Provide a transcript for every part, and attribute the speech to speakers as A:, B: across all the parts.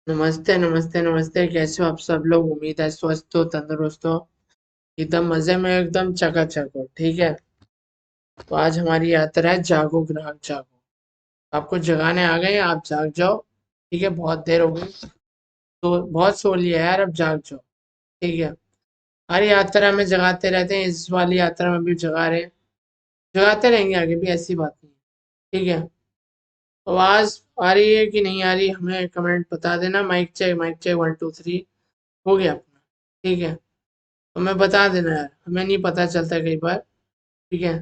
A: नमस्ते नमस्ते नमस्ते। कैसे हो आप सब लोग? उम्मीद है स्वस्थ हो, तंदुरुस्त हो, एकदम मजे में, एकदम चकाचक हो। ठीक है, तो आज हमारी यात्रा है जागो ग्राहक जागो। आपको जगाने आ गए, आप जाग जाओ। ठीक है, बहुत देर हो गई, तो बहुत सो लिया यार, अब जाग जाओ। ठीक है, हर यात्रा में जगाते रहते हैं, इस वाली यात्रा में भी जगा रहे हैं, जगाते रहेंगे आगे भी, ऐसी बात नहीं है। ठीक है, आवाज आ रही है कि नहीं आ रही, हमें कमेंट बता देना। माइक चेक 1 2 3 हो गया अपना। ठीक है, हमें बता देना यार, हमें नहीं पता चलता कई बार। ठीक है,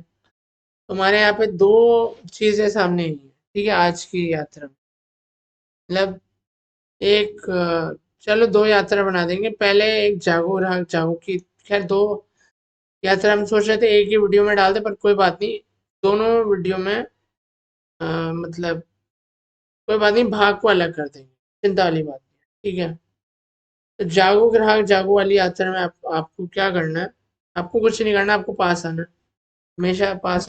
A: तुम्हारे यहाँ पे दो चीजें सामने आई हैं। ठीक है, आज की यात्रा में, मतलब एक चलो दो यात्रा बना देंगे। पहले एक जागो राग जागो की, खैर दो यात्रा हम सोच रहे थे एक ही वीडियो में डाल दे, पर कोई बात नहीं, दोनों वीडियो में मतलब कोई बात नहीं, भाग को अलग कर देंगे, चिंता वाली बात नहीं है। ठीक है, तो जागो ग्राहक जागो वाली यात्रा में आपको क्या करना है? आपको कुछ नहीं करना, आपको पास आना है, हमेशा पास।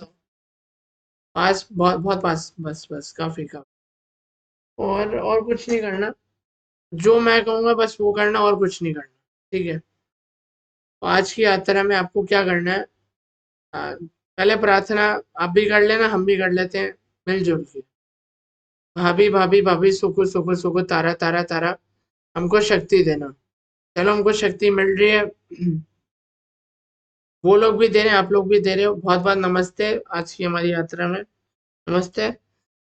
A: पास, बहुत बहुत पास, बस बस काफी काफी। और कुछ नहीं करना, जो मैं कहूँगा बस वो करना, और कुछ नहीं करना। ठीक है, तो आज की यात्रा में आपको क्या करना है? पहले प्रार्थना आप भी कर लेना, हम भी कर लेते हैं मिलजुल के। भाभी भाभी भाभी, सुखो सुखो सुखो, तारा तारा तारा, हमको शक्ति देना। चलो, हमको शक्ति मिल रही है, वो लोग भी दे रहे हैं, आप लोग भी दे रहे हो, बहुत बहुत नमस्ते आज की हमारी यात्रा में। नमस्ते।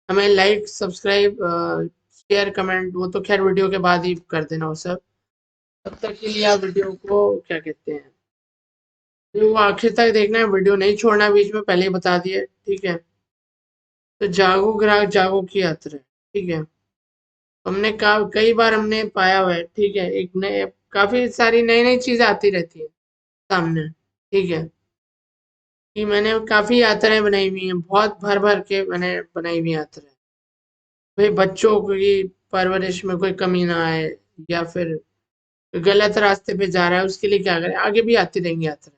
A: हमें लाइक सब्सक्राइब शेयर कमेंट वो तो खैर वीडियो के बाद ही कर देना वो सब। तब तक के लिए आप वीडियो को क्या कहते हैं, वो आखिर तक देखना है, वीडियो नहीं छोड़ना बीच में, पहले ही बता दिए। ठीक है, तो जागो ग्राहक जागो की यात्रा है। ठीक है, हमने कई बार हमने पाया हुआ है। ठीक है, एक नए, काफी सारी नई नई चीजें आती रहती है सामने। ठीक है, कि मैंने काफी यात्राएं बनाई हुई हैं, बहुत भर भर के मैंने बनाई हुई यात्राएं। भाई बच्चों की परवरिश में कोई कमी ना आए, या फिर गलत रास्ते पे जा रहा है उसके लिए क्या करें, आगे भी आती रहेंगी यात्रा।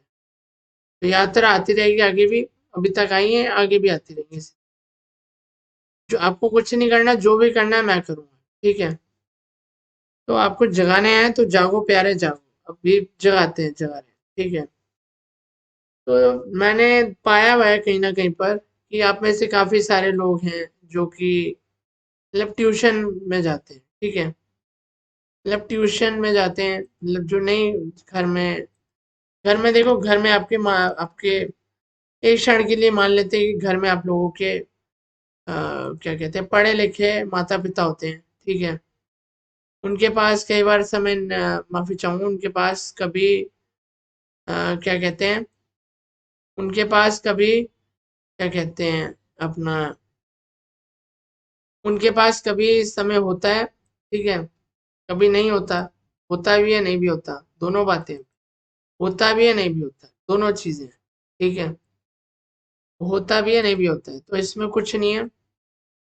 A: तो यात्रा आती रहेगी आगे भी, अभी तक आई है, आगे भी आती रहेंगी। जो आपको कुछ नहीं करना, जो भी करना है मैं करूंगा। ठीक है, तो आपको जगाने हैं तो जागो प्यारे जागो, अभी जगाते हैं, जगा रहे हैं। ठीक है, तो मैंने पाया हुआ है कहीं ना कहीं पर कि आप में से काफी सारे लोग हैं जो कि मतलब ट्यूशन में जाते हैं। ठीक है, मतलब ट्यूशन में जाते हैं, मतलब जो नहीं, घर में, घर में देखो, घर में आपके माँ आपके, एक क्षण के लिए मान लेते हैं कि घर में आप लोगों के क्या कहते हैं, पढ़े लिखे माता पिता होते हैं। ठीक है, उनके पास कई बार समय माफी चाहूंगा, उनके पास कभी क्या कहते हैं, उनके पास कभी क्या कहते हैं अपना, उनके पास कभी समय होता है। ठीक है, कभी नहीं होता, होता भी है नहीं भी होता, दोनों बातें, होता भी है नहीं भी होता, दोनों चीजें। ठीक है, होता भी है नहीं भी होता है, तो इसमें कुछ नहीं है,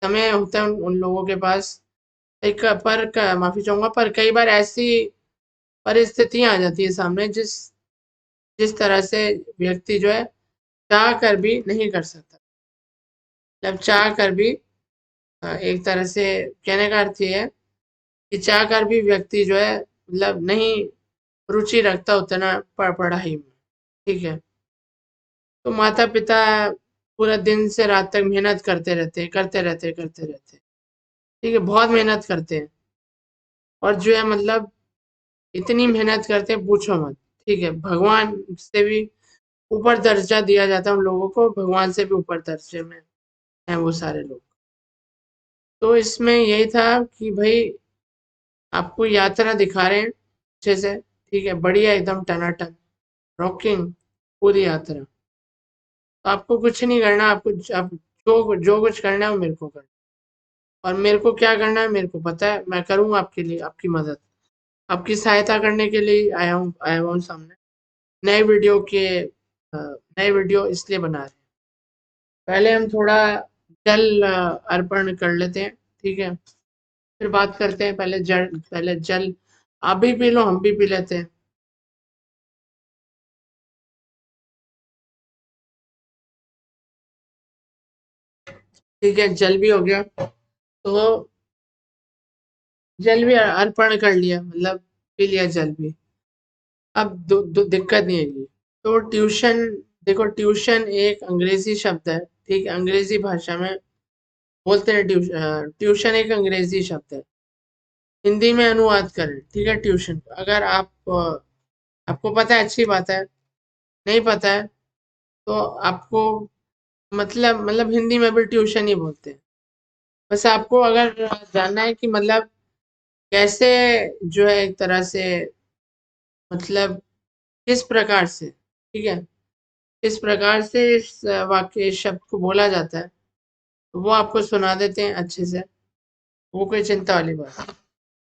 A: समय होता है उन लोगों के पास। एक पर माफी चाहूंगा, पर कई बार ऐसी परिस्थितियां आ जाती है सामने, जिस जिस तरह से व्यक्ति जो है चाह कर भी नहीं कर सकता। मतलब चाह कर भी एक तरह से कहने का अर्थ ये है कि चाह कर भी व्यक्ति जो है मतलब नहीं रुचि रखता उतना पढ़ाई में। ठीक है, तो माता पिता पूरा दिन से रात तक मेहनत करते रहते हैं, करते रहते हैं, करते रहते हैं। ठीक है, बहुत मेहनत करते हैं, और जो है मतलब इतनी मेहनत करते हैं पूछो मत। ठीक है, भगवान से भी ऊपर दर्जा दिया जाता है उन लोगों को, भगवान से भी ऊपर दर्जे में हैं वो सारे लोग। तो इसमें यही था कि भाई आपको यात्रा दिखा रहे हैं अच्छे से। ठीक है, बढ़िया, एकदम टनाटन रॉकिंग पूरी यात्रा। तो आपको कुछ नहीं करना, आप जो कुछ करना है वो मेरे को करना, और मेरे को क्या करना है मेरे को पता है, मैं करूँगा आपके लिए, आपकी मदद, आपकी सहायता करने के लिए आया हुआ हूँ सामने। नए वीडियो के नए वीडियो इसलिए बना रहे हैं। पहले हम थोड़ा जल अर्पण कर लेते हैं। ठीक है, फिर बात करते हैं, पहले जल आप भी पी लो, हम भी पी लेते हैं। ठीक है, जल भी हो गया, तो जल भी अर्पण कर लिया, मतलब पी लिया जल भी। अब दिक्कत नहीं आएगी। तो ट्यूशन, देखो ट्यूशन एक अंग्रेजी शब्द है, ठीक है, अंग्रेजी भाषा में बोलते हैं ट्यूशन। ट्यूशन एक अंग्रेजी शब्द है, हिंदी में अनुवाद करें, ठीक है, ट्यूशन। अगर आपको पता है, अच्छी बात है, नहीं पता है तो आपको मतलब हिंदी में भी ट्यूशन ही बोलते हैं। बस आपको अगर जानना है कि मतलब कैसे, जो है एक तरह से, मतलब किस प्रकार से, ठीक है, किस प्रकार से इस वाक्य, इस शब्द को बोला जाता है, तो वो आपको सुना देते हैं अच्छे से। वो कोई चिंता वाली बात नहीं,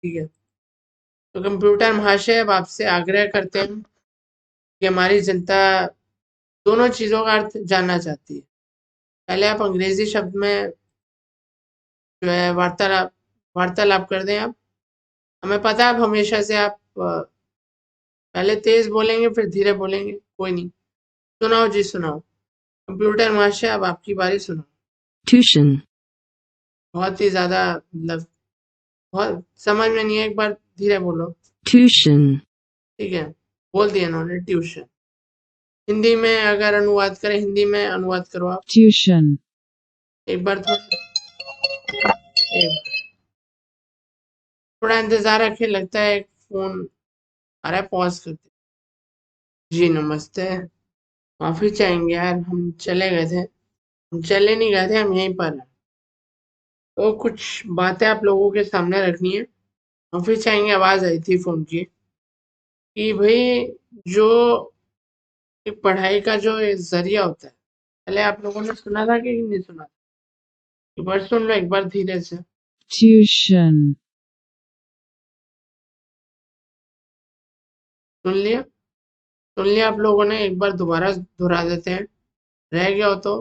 A: ठीक है। तो कंप्यूटर महाशय, अब आपसे आग्रह करते हैं कि हमारी जनता दोनों चीज़ों का अर्थ जानना चाहती है। पहले आप अंग्रेजी शब्द में जो है वार्तालाप वार्तालाप कर दें आप। हमें पता है आप हमेशा से आप पहले तेज बोलेंगे फिर धीरे बोलेंगे, कोई नहीं। सुनाओ जी, सुनाओ। कंप्यूटर महाशय, अब आपकी बारी, सुनाओ।
B: Tuition,
A: बहुत ही ज़्यादा, मतलब बहुत समझ में नहीं है, एक बार धीरे बोलो।
B: tuition,
A: ठीक है, बोल दिया इन्होंने ट्यूशन। हिंदी में अगर अनुवाद करें, हिंदी में अनुवाद करो आप।
B: tuition,
A: एक बार एक थोड़ा इंतजार रखिए, लगता है एक फोन आ रहा है, पॉज करते। जी नमस्ते, माफी चाहेंगे यार, हम चले गए थे, हम चले नहीं गए थे, हम यहीं पर हैं। तो कुछ बातें आप लोगों के सामने रखनी है। माफी चाहेंगे, आवाज आई थी फोन की कि भाई, जो एक पढ़ाई का जो एक जरिया होता है, पहले आप लोगों ने सुना था कि नहीं सुना था? एक बार सुन लो, एक बार धीरे से।
B: tuition,
A: सुन लिया आप लोगों ने? एक बार दोबारा दोहरा देते हैं, रह गया हो तो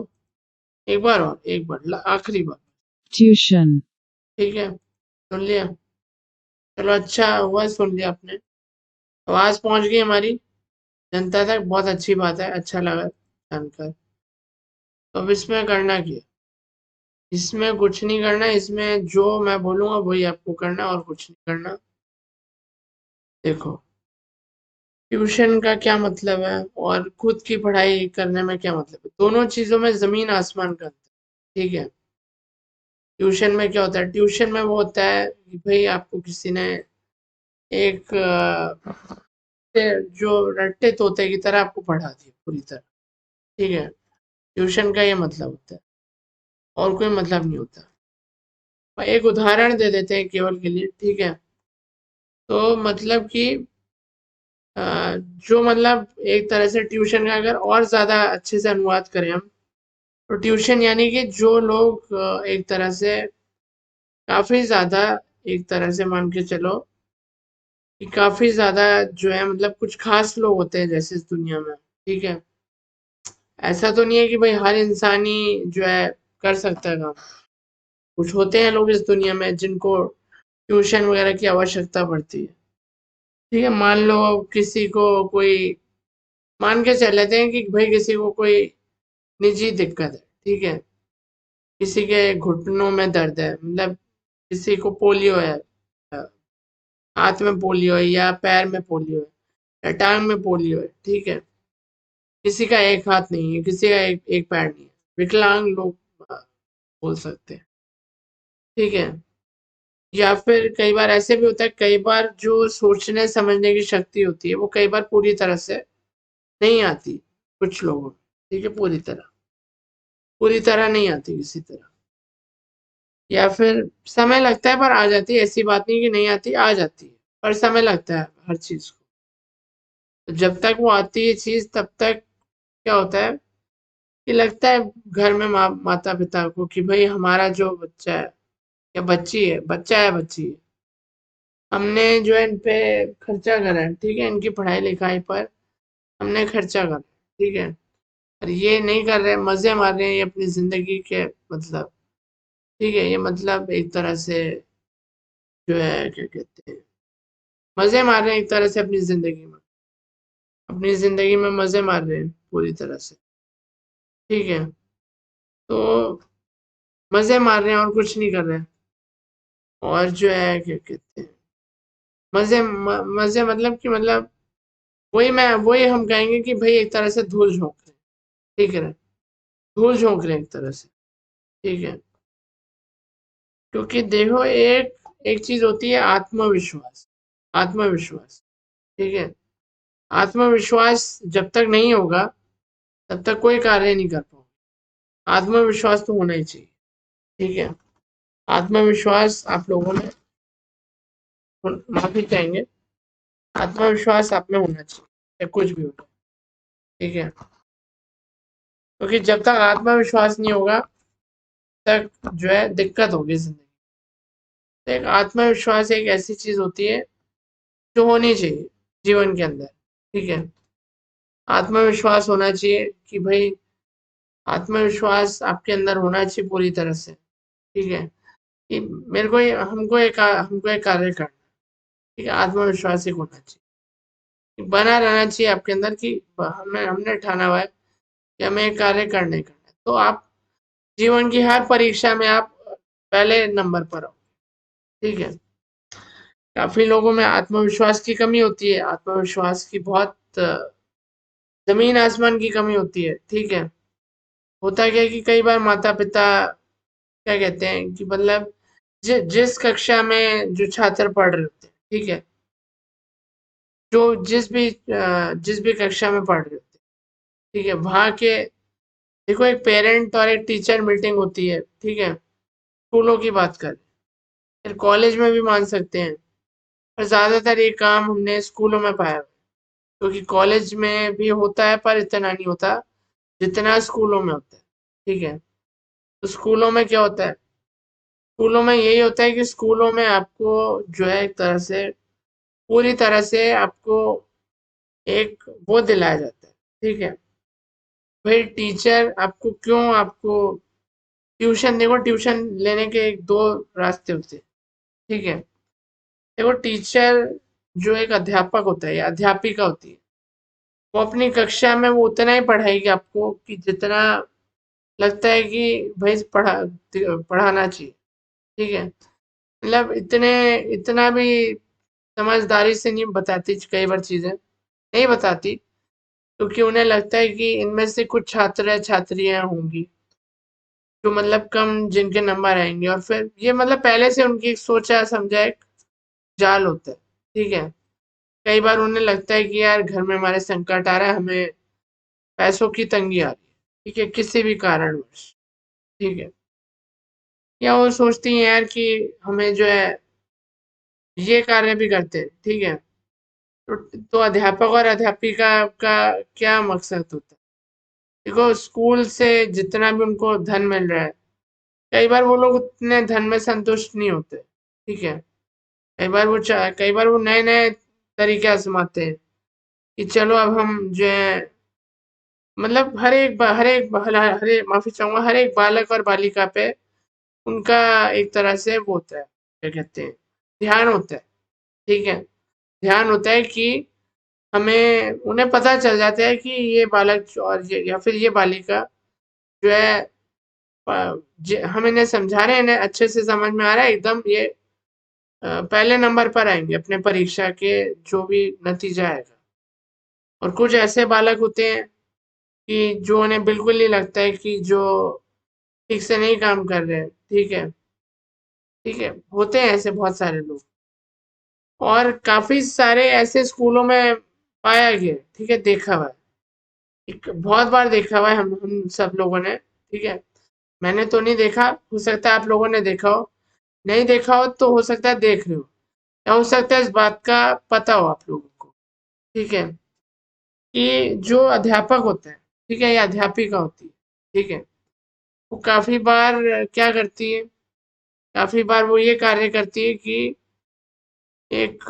A: एक बार और, एक बार आखिरी बार,
B: tuition,
A: ठीक है, सुन लिया? चलो, अच्छा हुआ सुन लिया आपने। आवाज पहुंच गई हमारी जनता तक, बहुत अच्छी बात है, अच्छा लगा जानकर। तो अब इसमें करना क्या है? इसमें कुछ नहीं करना, इसमें जो मैं बोलूंगा वही आपको करना है, और कुछ नहीं करना। देखो, ट्यूशन का क्या मतलब है और खुद की पढ़ाई करने में क्या मतलब है, दोनों चीजों में जमीन आसमान का अंतर है, ठीक है। ट्यूशन में क्या होता है? ट्यूशन में वो होता है कि भाई आपको किसी ने एक जो रट्टे तोते की तरह आपको पढ़ा दिया पूरी तरह, ठीक है। ट्यूशन का ये मतलब होता है, और कोई मतलब नहीं होता। एक उदाहरण दे देते हैं केवल के लिए, ठीक है। तो मतलब कि अ, जो मतलब एक तरह से ट्यूशन का अगर और ज्यादा अच्छे से अनुवाद करें हम, तो ट्यूशन यानी कि जो लोग एक तरह से काफी ज्यादा, एक तरह से मान के चलो कि काफी ज्यादा जो है, मतलब कुछ खास लोग होते हैं जैसे इस दुनिया में, ठीक है। ऐसा तो नहीं है कि भाई हर इंसान ही जो है कर सकता है काम। कुछ होते हैं लोग इस दुनिया में जिनको ट्यूशन वगैरह की आवश्यकता पड़ती है, ठीक है। मान लो किसी को कोई, मान के चल लेते हैं कि भाई किसी को कोई निजी दिक्कत है, ठीक है। किसी के घुटनों में दर्द है, मतलब किसी को पोलियो है, अ, हाथ में पोलियो है या पैर में पोलियो है या टांग में पोलियो है, ठीक है। किसी का एक हाथ नहीं है, किसी का एक पैर नहीं है, विकलांग लोग बोल सकते हैं, ठीक है। या फिर कई बार ऐसे भी होता है, कई बार जो सोचने समझने की शक्ति होती है वो कई बार पूरी तरह से नहीं आती कुछ लोगों को, ठीक है, पूरी तरह नहीं आती किसी तरह। या फिर समय लगता है पर आ जाती है, ऐसी बात नहीं कि नहीं आती, आ जाती है, पर समय लगता है हर चीज को। तो जब तक वो आती है चीज, तब तक क्या होता है कि लगता है घर में माता पिता को कि भाई हमारा जो बच्चा है या बच्ची है, बच्चा है बच्ची है, हमने जो है इन पे खर्चा करा है, ठीक है, इनकी पढ़ाई लिखाई पर हमने खर्चा करा, ठीक है। और ये नहीं कर रहे, मजे मार रहे हैं ये अपनी जिंदगी के, मतलब, ठीक है, ये मतलब एक तरह से जो है क्या कहते हैं, मजे मार रहे हैं एक तरह से अपनी जिंदगी में, अपनी जिंदगी में मजे मार रहे हैं पूरी तरह से, ठीक है। तो मजे मार रहे हैं और कुछ नहीं कर रहे हैं, और जो है क्या कहते हैं, मजे मतलब कि मतलब वही हम कहेंगे कि भाई एक तरह से धूल झोंक रहे हैं, ठीक है, धूल झोंक रहे हैं एक तरह से, ठीक है। क्योंकि देखो एक एक चीज होती है आत्मविश्वास, आत्मविश्वास, ठीक है। आत्मविश्वास जब तक नहीं होगा तब तक कोई कार्य नहीं कर पाओगे। आत्मविश्वास तो होना ही चाहिए, ठीक है। आत्मविश्वास आप लोगों में माफी चाहेंगे, आत्मविश्वास आप में होना चाहिए या कुछ भी हो, ठीक है। क्योंकि जब तक आत्मविश्वास नहीं होगा तक जो है दिक्कत होगी जिंदगी। तो एक आत्मविश्वास एक ऐसी चीज होती है जो होनी चाहिए जीवन के अंदर, ठीक है। आत्मविश्वास होना चाहिए कि भाई आत्मविश्वास आपके अंदर होना चाहिए पूरी तरह से, ठीक है। कि मेरे को हमको एक कार्य करना, ठीक है। आत्मविश्वास एक होना चाहिए, बना रहना चाहिए आपके अंदर कि हमने हमने ठाना हुआ है कि हमें एक कार्य करने करना है। तो आप जीवन की हर परीक्षा में आप पहले नंबर पर हो, ठीक है। काफी लोगों में आत्मविश्वास की कमी होती है, आत्मविश्वास की बहुत जमीन आसमान की कमी होती है, ठीक है। होता क्या है कि कई बार माता पिता क्या कहते हैं कि मतलब जिस कक्षा में जो छात्र पढ़ रहे होते हैं, ठीक है, जो जिस भी कक्षा में पढ़ रहे होते हैं, ठीक है, वहाँ के देखो एक पेरेंट और एक टीचर मीटिंग होती है, ठीक है। स्कूलों की बात करें, फिर कॉलेज में भी मान सकते हैं, पर ज्यादातर ये काम हमने स्कूलों में पाया है। क्योंकि कॉलेज में भी होता है पर इतना नहीं होता जितना स्कूलों में होता है, ठीक है। तो स्कूलों में क्या होता है, स्कूलों में यही होता है कि स्कूलों में आपको जो है एक तरह से पूरी तरह से आपको एक वो दिलाया जाता है, ठीक है। भाई टीचर आपको क्यों आपको ट्यूशन, देखो ट्यूशन लेने के एक दो रास्ते होते हैं, ठीक है। देखो टीचर जो एक अध्यापक होता है या अध्यापिका होती है, वो अपनी कक्षा में वो उतना ही पढ़ाएगी आपको कि जितना लगता है कि भाई पढ़ाना चाहिए, ठीक है। मतलब इतना भी समझदारी से नहीं बताती कई बार चीजें, नहीं बताती, क्योंकि उन्हें लगता है कि इनमें से कुछ छात्र या छात्रियां होंगी जो मतलब कम जिनके नंबर आएंगे, और फिर ये मतलब पहले से उनकी सोचा समझा एक जाल होता है, ठीक है। कई बार उन्हें लगता है कि यार घर में हमारे संकट आ रहा है, हमें पैसों की तंगी आ रही है, ठीक है, किसी भी कारणवश, ठीक है। या वो सोचती हैं यार कि हमें जो है ये कार्य भी करते हैं, ठीक है। तो अध्यापक और अध्यापिका का क्या मकसद होता है, देखो स्कूल से जितना भी उनको धन मिल रहा है, कई बार वो लोग उतने धन में संतुष्ट नहीं होते, ठीक है। कई बार वो नए नए तरीके आजमाते हैं कि चलो अब हम जो है मतलब हर एक माफी चाहूंगा, हर एक बालक और बालिका पे उनका एक तरह से वो होता है, क्या कहते हैं, ध्यान होता है, ठीक है। ध्यान होता है कि हमें उन्हें पता चल जाता है कि ये और या फिर ये बालिका जो है हम इन्हें समझा रहे हैं, इन्हें अच्छे से समझ में आ रहा है एकदम, ये पहले नंबर पर आएंगे अपने परीक्षा के जो भी नतीजा आएगा। और कुछ ऐसे बालक होते हैं कि जो उन्हें बिल्कुल नहीं लगता है कि जो ठीक से नहीं काम कर रहे हैं, ठीक है, ठीक है। होते हैं ऐसे बहुत सारे लोग, और काफी सारे ऐसे स्कूलों में पाया गया, ठीक है, देखा हुआ है, बहुत बार देखा हुआ है हम सब लोगों ने, ठीक है। मैंने तो नहीं देखा, हो सकता है आप लोगों ने देखा हो, नहीं देखा हो तो हो सकता है देख रहे हो, या हो सकता है इस बात का पता हो आप लोगों को, ठीक है। कि जो अध्यापक होता है, ठीक है, या अध्यापिका होती है, ठीक है, वो काफी बार क्या करती है, काफी बार वो ये कार्य करती है कि एक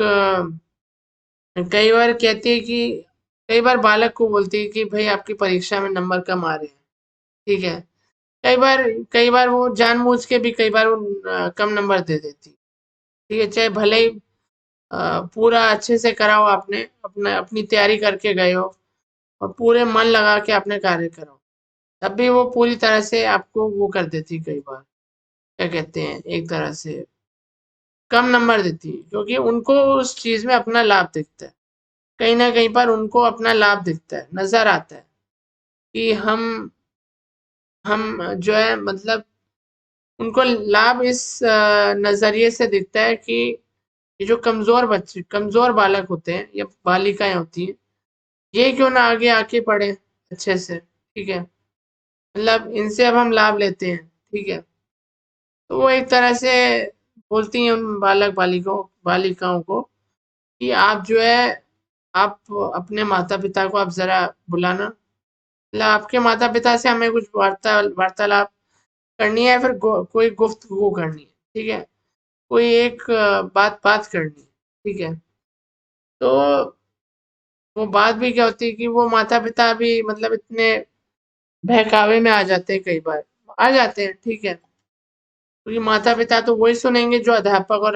A: कई बार कहती है कि कई बार बालक को बोलती है कि भाई आपकी परीक्षा में नंबर कम आ रहे हैं, ठीक है। कई बार कई बार वो जानबूझ के भी कई बार वो कम नंबर दे देती, ठीक है। चाहे भले ही पूरा अच्छे से करा हो, आपने अपना अपनी तैयारी करके गए हो और पूरे मन लगा के आपने कार्य करा हो, तब भी वो पूरी तरह से आपको वो कर देती कई बार, क्या कहते हैं, एक तरह से कम नंबर देती है, क्योंकि उनको उस चीज़ में अपना लाभ दिखता है। कहीं न कहीं पर उनको अपना लाभ दिखता है, नज़र आता है कि हम जो है मतलब उनको लाभ इस नज़रिए से दिखता है कि ये जो कमज़ोर बालक होते हैं या बालिकाएँ होती हैं, ये क्यों ना आगे आके पढ़ें अच्छे से, ठीक है? मतलब इनसे अब हम लाभ लेते हैं, ठीक है? तो वो एक तरह से बोलती हैं उन बालिकाओं को कि आप जो है आप अपने माता-पिता को आप ज़रा बुलाना, मतलब आपके माता-पिता से हमें कुछ वार्तालाप करनी है, फिर कोई गुफ्तगू करनी है, ठीक है? कोई एक बात करनी है, ठीक है? तो वो बात भी क्या होती है कि वो माता-पिता भी मतलब इतने बहकावे में आ जाते हैं कई बार, आ जाते हैं, ठीक है? क्योंकि माता-पिता तो वही सुनेंगे जो अध्यापक और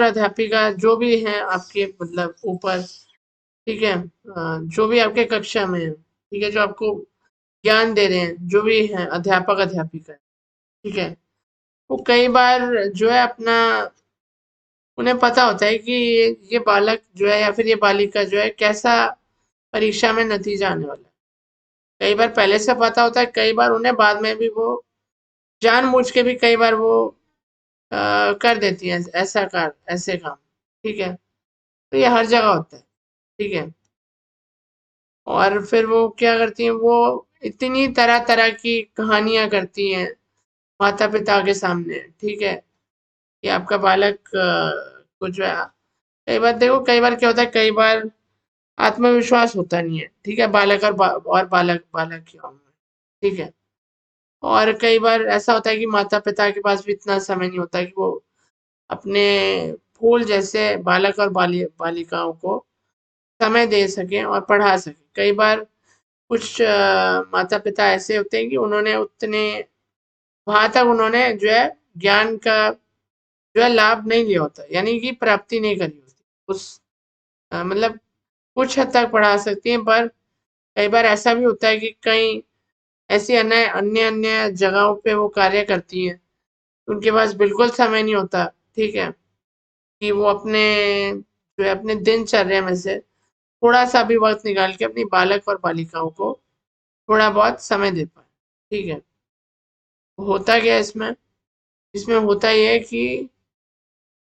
A: अध्यापिका जो भी हैं आपके मतलब ऊपर, ठीक है? जो भी आपके कक्षा में है, ठीक है? जो आपको ज्ञान दे रहे हैं, जो भी हैं अध्यापक-अध्यापिका, ठीक है? वो कई बार जो है अपना उन्हें पता होता है कि ये बालक जो है या फिर ये बालिका जो है कैसा परीक्षा में नतीजा आने वाला है। कई बार पहले से पता होता है, कई बार उन्हें बाद में भी वो जानबूझ के भी कई बार वो कर देती हैं ऐसे काम, ठीक है? तो ये हर जगह होता है, ठीक है? और फिर वो क्या करती हैं, वो इतनी तरह-तरह की कहानियाँ करती हैं माता-पिता के सामने, ठीक है? कि आपका बालक को जो है कई बार क्या होता है, कई बार आत्मविश्वास होता नहीं है, ठीक है? बालक और बालकियों में, ठीक है? और कई बार ऐसा होता है कि माता-पिता के पास भी इतना समय नहीं होता कि वो अपने फूल जैसे बालक और बालिकाओं को समय दे सकें और पढ़ा सकें। कई बार कुछ माता-पिता ऐसे होते हैं कि उन्होंने उतने वहाँ तक उन्होंने जो है ज्ञान का जो है लाभ नहीं लिया होता, यानी कि प्राप्ति नहीं करी होती। मतलब कुछ हद तक पढ़ा सकती हैं, पर कई बार ऐसा भी होता है कि कई ऐसी अन्य जगहों पे वो कार्य करती हैं, उनके पास बिल्कुल समय नहीं होता, ठीक है? कि वो अपने दिनचर्या में से थोड़ा-सा भी वक़्त निकाल के अपनी बालक और बालिकाओं को थोड़ा बहुत समय दे पाएँ, ठीक है? होता क्या है इसमें? इसमें होता ये है कि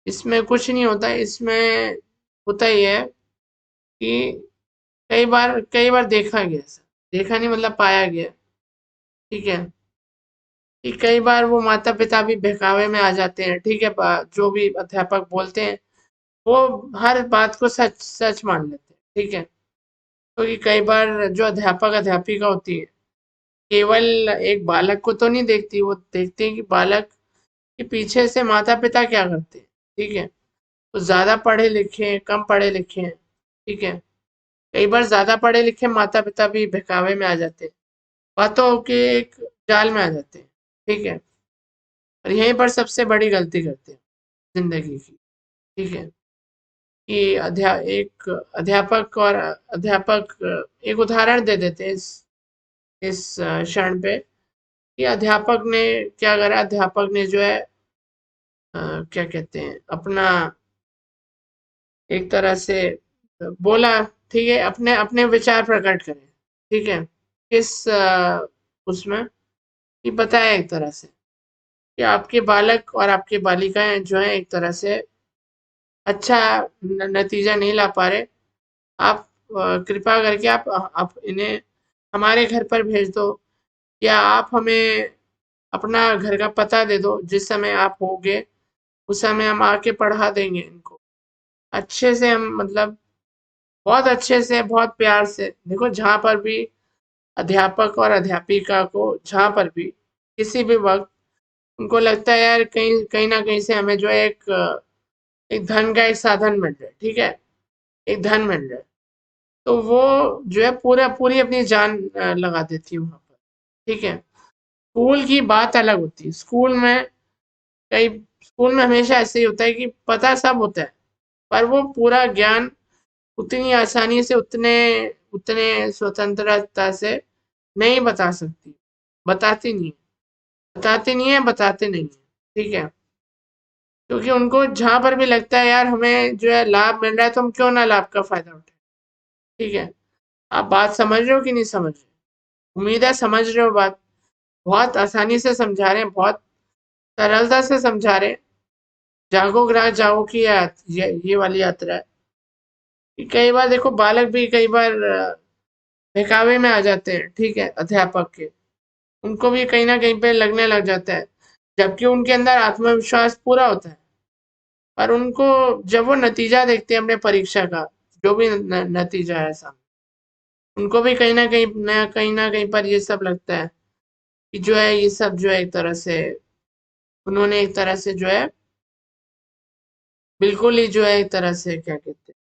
A: इसमें कुछ नहीं होता, इसमें होता ये है कि कई बार देखा गया ऐसा, देखा नहीं मतलब पाया गया, ठीक है? कि कई बार वो माता-पिता भी बहकावे में आ जाते हैं, ठीक है? जो भी अध्यापक बोलते हैं, वो हर बात को सच सच मान लेते हैं, ठीक है? क्योंकि कई बार जो अध्यापक-अध्यापिका होती है, केवल एक बालक को तो नहीं देखती, वो देखती है कि बालक के पीछे से माता-पिता क्या करते हैं, ठीक है? तो ज़्यादा पढ़े-लिखे हैं, कम पढ़े-लिखे हैं, ठीक है? कई बार ज़्यादा पढ़े-लिखे माता-पिता भी बहकावे में आ जाते हैं, बातों के एक जाल में आ जाते हैं, ठीक है? और यहीं पर सबसे बड़ी गलती करते हैं ज़िंदगी की, ठीक है? कि अध्यापक एक उदाहरण दे देते हैं इस क्षण पे कि अध्यापक ने क्या करा, अध्यापक ने जो है क्या कहते हैं अपना एक तरह से बोला, ठीक है? अपने अपने विचार प्रकट करे, ठीक है? किस उसमें कि बताया एक तरह से कि आपके बालक और आपकी बालिकाएँ जो हैं एक तरह से अच्छा नतीजा नहीं ला पा रहे। आप कृपया करके आप इन्हें हमारे घर पर भेज दो, या आप हमें अपना घर का पता दे दो, जिस समय आप होगे उस समय हम आके पढ़ा देंगे इनको। अच्छे से हम मतलब बहुत अच्छे से, बहुत प्यार से, देखो जहाँ पर भी अध्यापक और अध्यापिका को जहाँ पर भी किसी भी वक़्त उनको लगता है यार कहीं कहीं न कहीं से हमें जो है एक धन का एक साधन मिल रहा है, ठीक है? एक धन मिल रहा है। तो वो जो है पूरी अपनी जान लगा देती है वहाँ पर, ठीक है? स्कूल की बात अलग होती है। कई स्कूल में हमेशा ऐसे ही होता है कि पता सब होता है, पर वो पूरा ज्ञान उतनी आसानी से उतने उतने स्वतंत्रता से नहीं बता सकती, बताती नहीं है, बताते नहीं है, ठीक है? क्योंकि उनको जहाँ पर भी लगता है यार हमें जो है लाभ मिल रहा है तो हम क्यों ना लाभ का फायदा उठाएं। ठीक है, आप बात समझ रहे हो कि नहीं समझ रहे? उम्मीद है समझ रहे हो बात। बहुत आसानी से समझा रहे हैं, बहुत सरलता से समझा रहे हैं। जागो ग्राह जागो की ये वाली यात्रा है। कि कई बार देखो बालक भी कई बार बहकावे में आ जाते हैं, ठीक है, अध्यापक के। उनको भी कहीं ना कहीं पे लगने लग जाता है, जबकि उनके अंदर आत्मविश्वास पूरा होता है। पर उनको जब वो नतीजा देखते हैं अपने परीक्षा का, जो भी नतीजा है सामने, उनको भी कहीं ना कहीं पर ये सब लगता है कि जो है ये सब जो है एक तरह से उन्होंने एक तरह से जो है बिल्कुल ही जो है एक तरह से क्या कहते हैं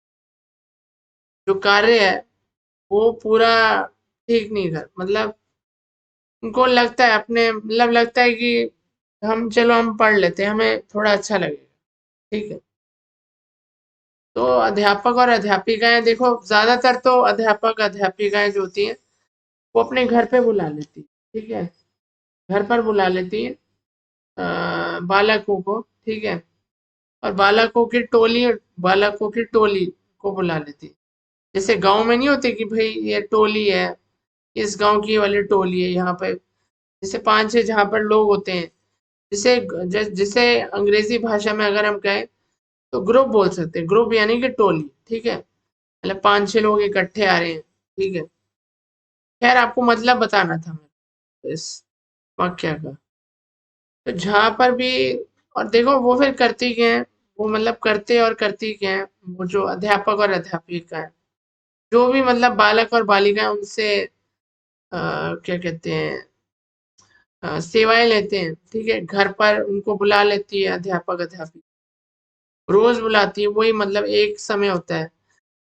A: जो कार्य है वो पूरा ठीक नहीं कर, मतलब उनको लगता है अपने मतलब लगता है कि हम पढ़ लेते हैं, हमें थोड़ा अच्छा लगेगा। ठीक है, तो अध्यापक और अध्यापिकाएं देखो, ज्यादातर तो अध्यापक अध्यापिकाएं जो होती हैं वो अपने घर पे बुला लेती हैं, ठीक है, घर पर बुला लेती हैं बालकों को, ठीक है, और बालकों की टोली को बुला लेती है। जैसे गांव में नहीं होती कि भाई ये टोली है, इस गांव की वाली टोली है, यहाँ पे जैसे 5-6 जहाँ पर लोग होते हैं, जिसे जिसे अंग्रेजी भाषा में अगर हम कहें तो ग्रुप बोल सकते हैं। ग्रुप यानी कि टोली, ठीक है, मतलब 5-6 लोग इकट्ठे आ रहे हैं, ठीक है। खैर आपको मतलब बताना था मेरे इस वाक्य का। तो जहाँ पर भी, और देखो वो फिर करती क्या है, वो मतलब करते और करती क्या है, वो जो अध्यापक और अध्यापिका है, जो भी मतलब बालक और बालिका है उनसे क्या कहते हैं सेवाएं लेते हैं, ठीक है, घर पर उनको बुला लेती है अध्यापक अध्यापिका, रोज बुलाती है। वही मतलब एक समय होता है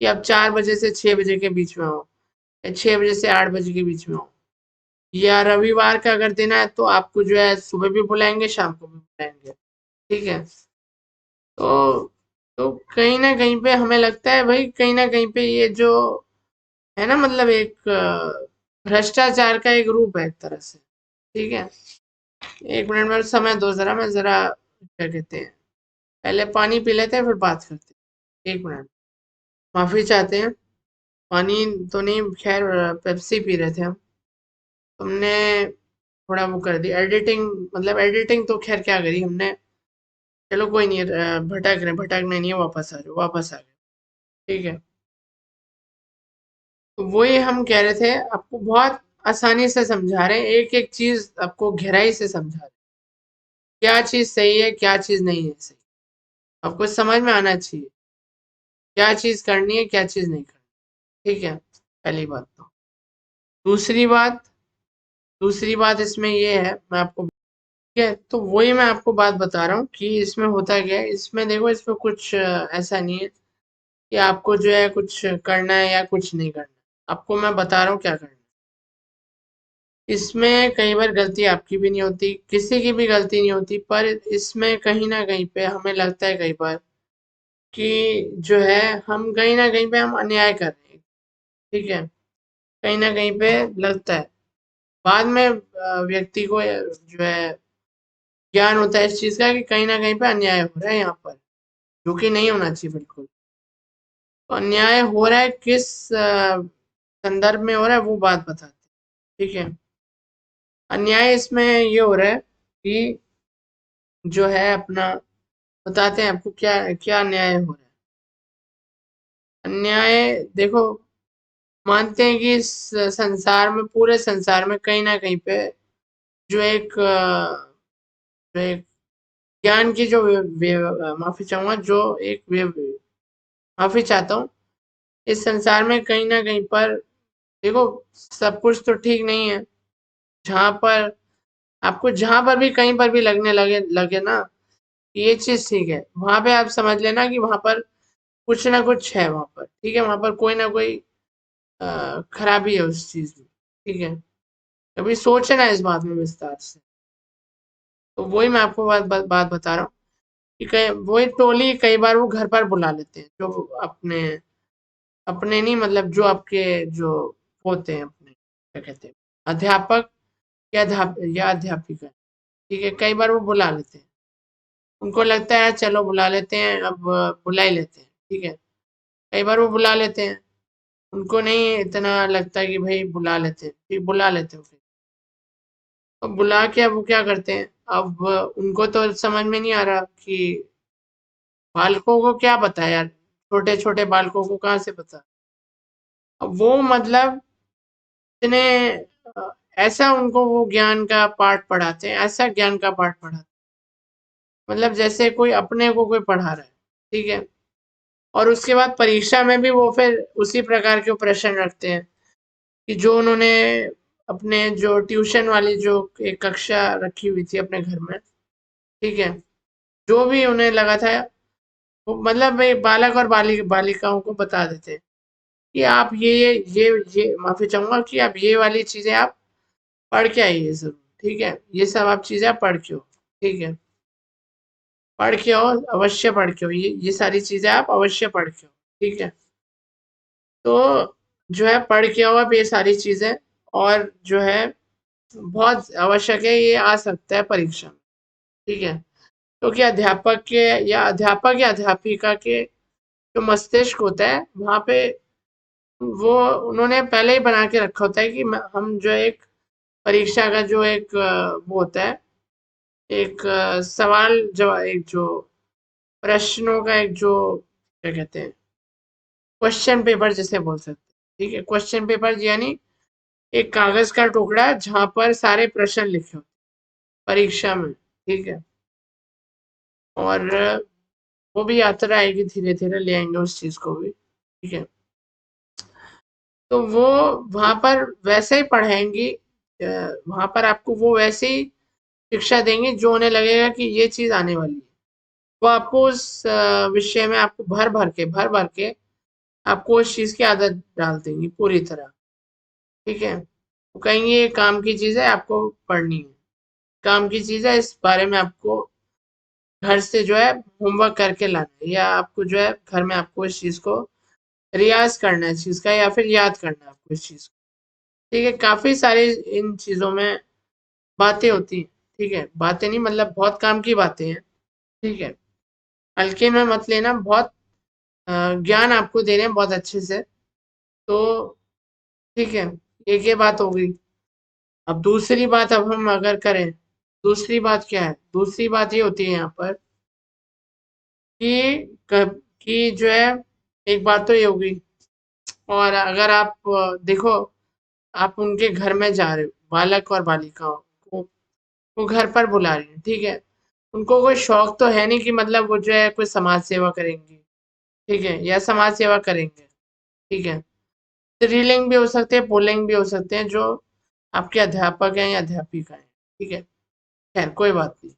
A: कि आप 4 बजे से 6 बजे के बीच में हो, या 6 बजे से 8 बजे के बीच में हो, या रविवार का अगर दिन है तो आपको जो है सुबह भी बुलाएंगे शाम को भी बुलाएंगे, ठीक है। तो तो कहीं ना कहीं पे हमें लगता है भाई कहीं ना कहीं पे ये जो है ना, मतलब एक भ्रष्टाचार का एक रूप है एक तरह से, ठीक है। 1 मिनट में समय दो जरा, मैं जरा क्या कहते हैं पहले पानी पी लेते हैं फिर बात करते हैं। 1 मिनट, माफी चाहते हैं। पानी तो नहीं, खैर पेप्सी पी रहे थे हम। हमने थोड़ा वो कर दी एडिटिंग, मतलब एडिटिंग तो खैर क्या करी हमने। चलो कोई नहीं, भटकने नहीं है, वापस आ जाओ, वापस आ गए, ठीक है। तो वही हम कह रहे थे, आपको बहुत आसानी से समझा रहे हैं, एक एक चीज आपको गहराई से समझा रहे हैं, क्या चीज सही है क्या चीज नहीं है सही, आपको समझ में आना चाहिए क्या चीज करनी है क्या चीज नहीं करनी, ठीक है, पहली बात। तो दूसरी बात दूसरी बात इसमें ये है, मैं आपको, ठीक है, तो वही मैं आपको बात बता रहा हूँ कि इसमें होता क्या है। इसमें देखो, इसमें कुछ ऐसा नहीं है कि आपको जो है कुछ करना है या कुछ नहीं करना। आपको मैं बता रहा हूँ क्या करना है। इसमें कई बार गलती आपकी भी नहीं होती, किसी की भी गलती नहीं होती, पर इसमें कहीं ना कहीं पे हमें लगता है कई बार कि जो है हम कहीं ना कहीं पे हम अन्याय कर रहे हैं, ठीक है, कहीं ना कहीं पे लगता है। बाद में व्यक्ति को जो है ज्ञान होता है इस चीज का कि कहीं ना कहीं पे अन्याय हो रहा है यहाँ पर, जो कि नहीं होना चाहिए बिल्कुल। तो अन्याय हो रहा है किस संदर्भ में हो रहा है वो बात बताते हैं, ठीक है। अन्याय इसमें ये हो रहा है कि जो है अपना बताते हैं आपको क्या क्या अन्याय हो रहा है। अन्याय देखो, मानते हैं कि इस संसार में, पूरे संसार में कहीं ना कहीं पे जो एक ज्ञान की जो माफी चाहूंगा, जो एक माफी चाहता हूँ। इस संसार में कहीं ना कहीं पर देखो सब कुछ तो ठीक नहीं है। जहाँ पर आपको जहाँ पर भी कहीं पर भी लगने लगे लगे ना कि ये चीज ठीक है, वहां पे आप समझ लेना कि वहां पर कुछ ना कुछ है वहां पर, ठीक है, वहां पर कोई ना कोई खराबी है उस चीज में, ठीक है। कभी सोचे ना इस बात में विस्तार से। तो वही मैं आपको बात बता रहा हूँ कि कई वही टोली कई बार वो घर पर बुला लेते हैं, जो अपने अपने नहीं, मतलब जो आपके जो होते हैं अपने क्या कहते हैं अध्यापक या अध्यापिका, ठीक है, कई बार वो बुला लेते हैं। उनको लगता है चलो बुला लेते हैं, अब बुला ही लेते हैं, ठीक है। कई बार वो बुला लेते हैं, उनको नहीं इतना लगता कि भाई बुला लेते हैं, फिर बुला लेते हैं फिर। अब बुला के अब वो क्या करते हैं, अब उनको तो समझ में नहीं आ रहा कि बालकों को क्या पता है यार, छोटे छोटे बालकों को कहाँ से पता। अब वो मतलब इतने ऐसा उनको वो ज्ञान का पाठ पढ़ाते हैं, ऐसा ज्ञान का पाठ पढ़ाते हैं, मतलब जैसे कोई अपने को कोई पढ़ा रहा है, ठीक है। और उसके बाद परीक्षा में भी वो फिर उसी प्रकार के प्रश्न रखते हैं कि जो उन्होंने अपने जो ट्यूशन वाली जो एक कक्षा रखी हुई थी अपने घर में, ठीक है, जो भी उन्हें लगा था वो मतलब भाई बालक और बालिकाओं को बता देते हैं कि आप ये माफी चाहूंगा कि आप ये वाली चीजें आप पढ़ के आइए जरूर, ठीक है, ये सब आप चीजें आप पढ़ के हो, ठीक है, पढ़ के हो, अवश्य पढ़ के हो, ये सारी चीजें आप अवश्य पढ़ के हो, ठीक है। तो जो है पढ़ के हो आप ये सारी चीजें, और जो है बहुत आवश्यक है, ये आ सकता है परीक्षा में, ठीक है। क्योंकि अध्यापक के या अध्यापिका के जो मस्तिष्क होता है वहाँ पे वो उन्होंने पहले ही बना के रखा होता है कि हम जो एक परीक्षा का जो एक वो होता है, एक सवाल जवाब, एक जो प्रश्नों का एक जो क्या कहते हैं, क्वेश्चन पेपर जैसे बोल सकते हैं, ठीक है। क्वेश्चन पेपर यानी एक कागज का टुकड़ा जहाँ पर सारे प्रश्न लिखे होते हैं परीक्षा में, ठीक है। और वो भी यात्रा आएगी, धीरे धीरे ले आएंगे उस चीज को भी, ठीक है। तो वो वहां पर वैसे ही पढ़ाएंगी, वहां पर आपको वो वैसे ही शिक्षा देंगे जो उन्हें लगेगा कि ये चीज आने वाली है। वो आपको उस विषय में आपको भर भर के आपको उस चीज की आदत डाल देंगी पूरी तरह, ठीक है। वो कहेंगे ये काम की चीज है, आपको पढ़नी है, काम की चीज है, इस बारे में आपको घर से जो है होमवर्क करके लाना है, या आपको जो है घर में आपको इस चीज को रियाज करना है इस चीज का, या फिर याद करना है आपको इस चीज को, ठीक है। काफी सारी इन चीजों में बातें होती हैं, ठीक है, बातें नहीं मतलब बहुत काम की बातें हैं, ठीक है। हल्के में मत लेना, बहुत ज्ञान आपको दे रहे हैं बहुत अच्छे से, तो ठीक है। एक ये बात हो गई। अब दूसरी बात अब हम अगर करें, दूसरी बात क्या है, दूसरी बात ये होती है यहाँ पर कि जो है एक बात तो ये होगी, और अगर आप देखो, आप उनके घर में जा रहे हो, बालक और बालिकाओं को वो घर पर बुला रही है, ठीक है। उनको कोई शौक तो है नहीं कि मतलब वो जो है कोई समाज सेवा करेंगी, ठीक है, या समाज सेवा करेंगे, ठीक है। स्त्रीलिंग भी हो सकते हैं, पुल्लिंग भी हो सकते हैं, जो आपके अध्यापक हैं या अध्यापिका हैं, ठीक है। खैर कोई बात नहीं।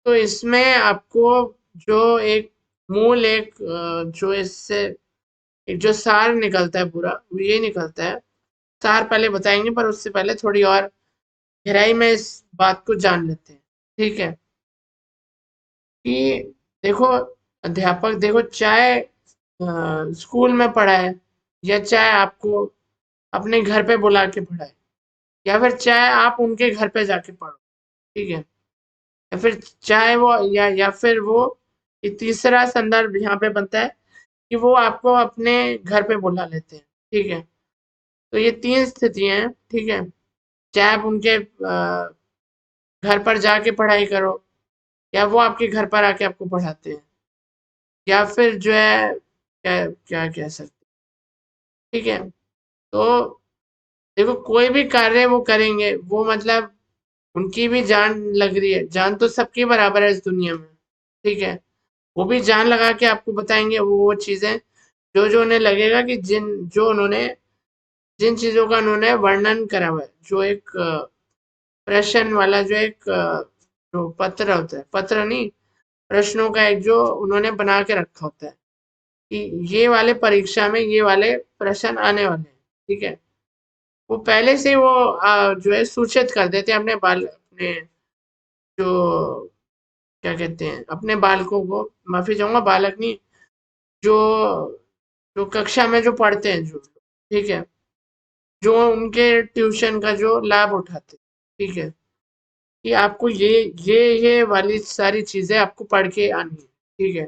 A: तो इसमें आपको जो एक मूल एक जो इससे एक जो सार निकलता है पूरा, वो ये निकलता है। सार पहले बताएंगे, पर उससे पहले थोड़ी और गहराई में इस बात को जान लेते हैं, ठीक है। कि देखो, अध्यापक देखो, चाहे स्कूल में पढ़ाए, या चाहे आपको अपने घर पे बुला के पढ़ाए, या फिर चाहे आप उनके घर पे जाके पढ़ो, ठीक है, या फिर चाहे वो या फिर वो ये तीसरा संदर्भ यहाँ पे बनता है कि वो आपको अपने घर पे बुला लेते हैं, ठीक है। तो ये तीन स्थितियां हैं, ठीक है। चाहे आप उनके घर पर जाके पढ़ाई करो, या वो आपके घर पर आके आपको पढ़ाते हैं, या फिर जो है क्या क्या कह सकते हैं, ठीक है। तो देखो, कोई भी कार्य वो करेंगे, वो मतलब उनकी भी जान लग रही है, जान तो सबकी बराबर है इस दुनिया में, ठीक है। वो भी जान लगा के आपको बताएंगे वो चीजें जो जो उन्हें लगेगा कि जिन चीजों का उन्होंने वर्णन करा हुआ है, जो एक प्रश्न वाला जो एक जो पत्र होता है, पत्र नहीं, प्रश्नों का एक जो उन्होंने बना के रखा होता है कि ये वाले परीक्षा में ये वाले प्रश्न आने वाले हैं, ठीक है। वो पहले से वो जो है सूचित कर देते हैं अपने जो क्या कहते हैं अपने बालकों को, माफी चाहूंगा बालक नहीं, जो जो कक्षा में जो पढ़ते हैं जो, ठीक है, जो उनके ट्यूशन का जो लाभ उठाते हैं, ठीक है। कि आपको ये वाली सारी चीजें आपको पढ़ के आनी है, ठीक है।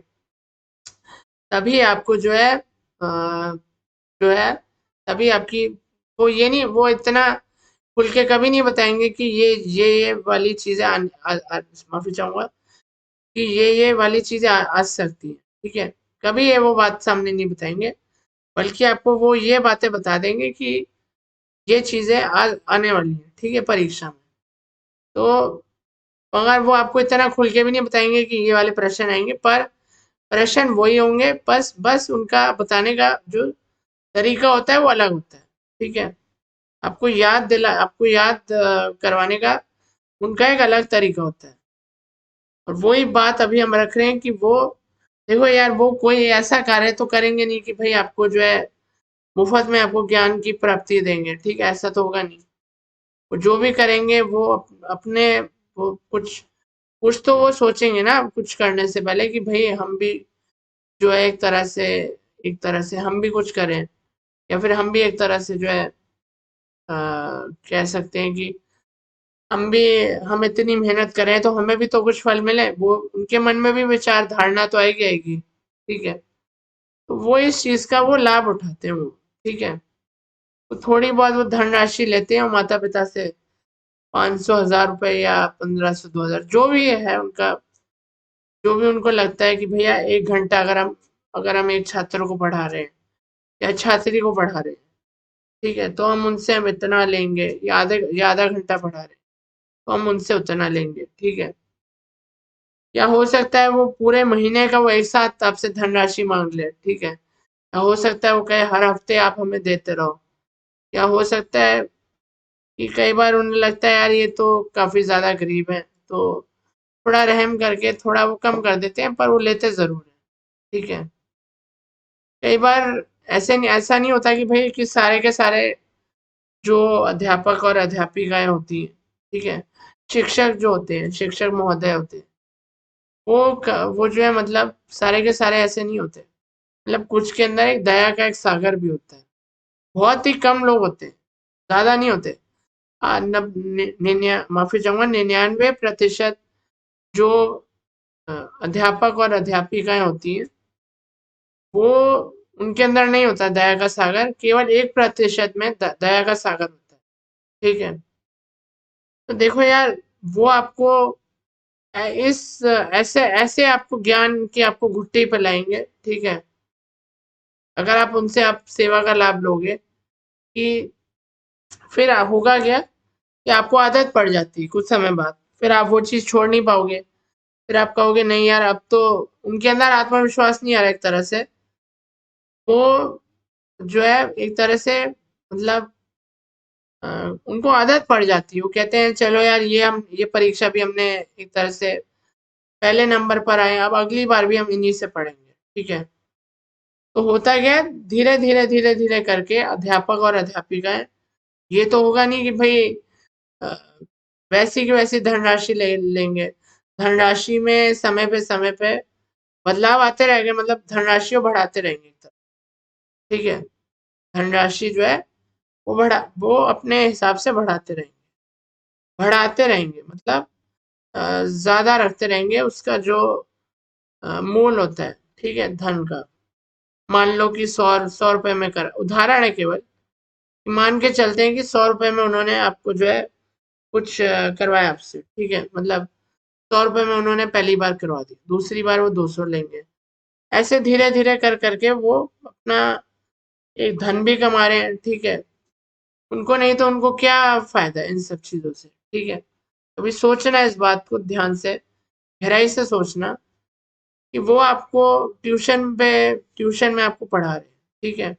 A: तभी आपको जो है जो है तभी आपकी वो ये नहीं, वो इतना खुल के कभी नहीं बताएंगे कि ये वाली चीजें माफी चाहूंगा कि ये वाली चीजें आ सकती है, ठीक है। कभी ये वो बात सामने नहीं बताएंगे, बल्कि आपको वो ये बातें बता देंगे कि ये चीजें आने वाली हैं, ठीक है, परीक्षा में। तो मगर वो आपको इतना खुल के भी नहीं बताएंगे कि ये वाले प्रश्न आएंगे, पर प्रश्न वही होंगे, बस बस उनका बताने का जो तरीका होता है वो अलग होता है, ठीक है। आपको याद करवाने का उनका एक अलग तरीका होता है। और वही बात अभी हम रख रहे हैं कि वो देखो यार, वो कोई ऐसा कार्य तो करेंगे नहीं कि भाई आपको जो है मुफ्त में आपको ज्ञान की प्राप्ति देंगे, ठीक है, ऐसा तो होगा नहीं। वो जो भी करेंगे वो अपने वो कुछ तो वो सोचेंगे ना कुछ करने से पहले कि भाई हम भी जो है एक तरह से हम भी कुछ करें, या फिर हम भी एक तरह से जो है कह सकते हैं कि हम भी हम इतनी मेहनत करें तो हमें भी तो कुछ फल मिले, वो उनके मन में भी विचार धारणा तो आएगी आएगी, ठीक है। तो वो इस चीज का वो लाभ उठाते हैं वो, ठीक है। तो थोड़ी बहुत वो धनराशि लेते हैं माता पिता से, 500 1000 रुपए या 1500 2000 जो भी है उनका, जो भी उनको लगता है कि भैया 1 घंटा अगर हम एक छात्र को पढ़ा रहे हैं या छात्री को पढ़ा रहे हैं, ठीक है, तो हम इतना लेंगे, या आधा घंटा पढ़ा रहे हैं तो हम उनसे उतना लेंगे, ठीक है। या हो सकता है वो पूरे महीने का वो एक साथ आपसे धनराशि मांग ले, ठीक है। या हो सकता है वो कहे हर हफ्ते आप हमें देते रहो। या हो सकता है कि कई बार उन्हें लगता है यार ये तो काफी ज्यादा गरीब है, तो थोड़ा रहम करके थोड़ा वो कम कर देते हैं, पर वो लेते जरूर है, ठीक है। कई बार ऐसा नहीं होता कि भाई कि सारे के सारे जो अध्यापक और अध्यापिकाएं होती हैं, ठीक है, शिक्षक जो होते हैं, शिक्षक महोदय होते हैं, वो जो है मतलब सारे के सारे ऐसे नहीं होते। मतलब कुछ के अंदर एक दया का एक सागर भी होता है। बहुत ही कम लोग होते हैं, ज्यादा नहीं होते। माफी चाहूंगा, 99% जो अ, अध्यापक और अध्यापिकाएं होती हैं, वो उनके अंदर नहीं होता दया का सागर, केवल 1% में दया का सागर होता है, ठीक है। तो देखो यार, वो आपको ऐसे ऐसे आपको ज्ञान की आपको घुट्टी पे लाएंगे, ठीक है। अगर आप उनसे आप सेवा का लाभ लोगे कि फिर होगा क्या कि आपको आदत पड़ जाती है कुछ समय बाद, फिर आप वो चीज छोड़ नहीं पाओगे। फिर आप कहोगे नहीं यार, अब तो उनके अंदर आत्मविश्वास नहीं आ रहा एक तरह से, वो जो है एक तरह से मतलब अ, उनको आदत पड़ जाती है। वो कहते हैं चलो यार, ये परीक्षा भी हमने एक तरह से पहले नंबर पर आए, अब अगली बार भी हम इन्हीं से पढ़ेंगे, ठीक है। तो होता क्या है, धीरे धीरे धीरे धीरे करके अध्यापक और अध्यापिकाएं, ये तो होगा नहीं कि भाई अ, वैसी की वैसी धनराशि ले लेंगे। धनराशि में समय पे बदलाव आते रहेंगे, मतलब धनराशि को बढ़ाते रहेंगे, ठीक है। धनराशि जो है वो अपने हिसाब से बढ़ाते रहेंगे, मतलब ज्यादा रखते रहेंगे उसका जो मूल होता है, ठीक है, धन का। मान लो कि 100 रुपए में कर उदाहरण है केवल, मान के चलते हैं कि 100 रुपए में उन्होंने आपको जो है कुछ करवाया आपसे, ठीक है, मतलब 100 रुपए में उन्होंने पहली बार करवा दी, दूसरी बार वो 200 लेंगे। ऐसे धीरे धीरे कर करके वो अपना एक धन भी कमा रहे हैं, ठीक है। उनको नहीं तो उनको क्या फायदा है इन सब चीजों से, ठीक है। अभी सोचना इस बात को ध्यान से, गहराई से सोचना कि वो आपको ट्यूशन में आपको पढ़ा रहे हैं, ठीक है।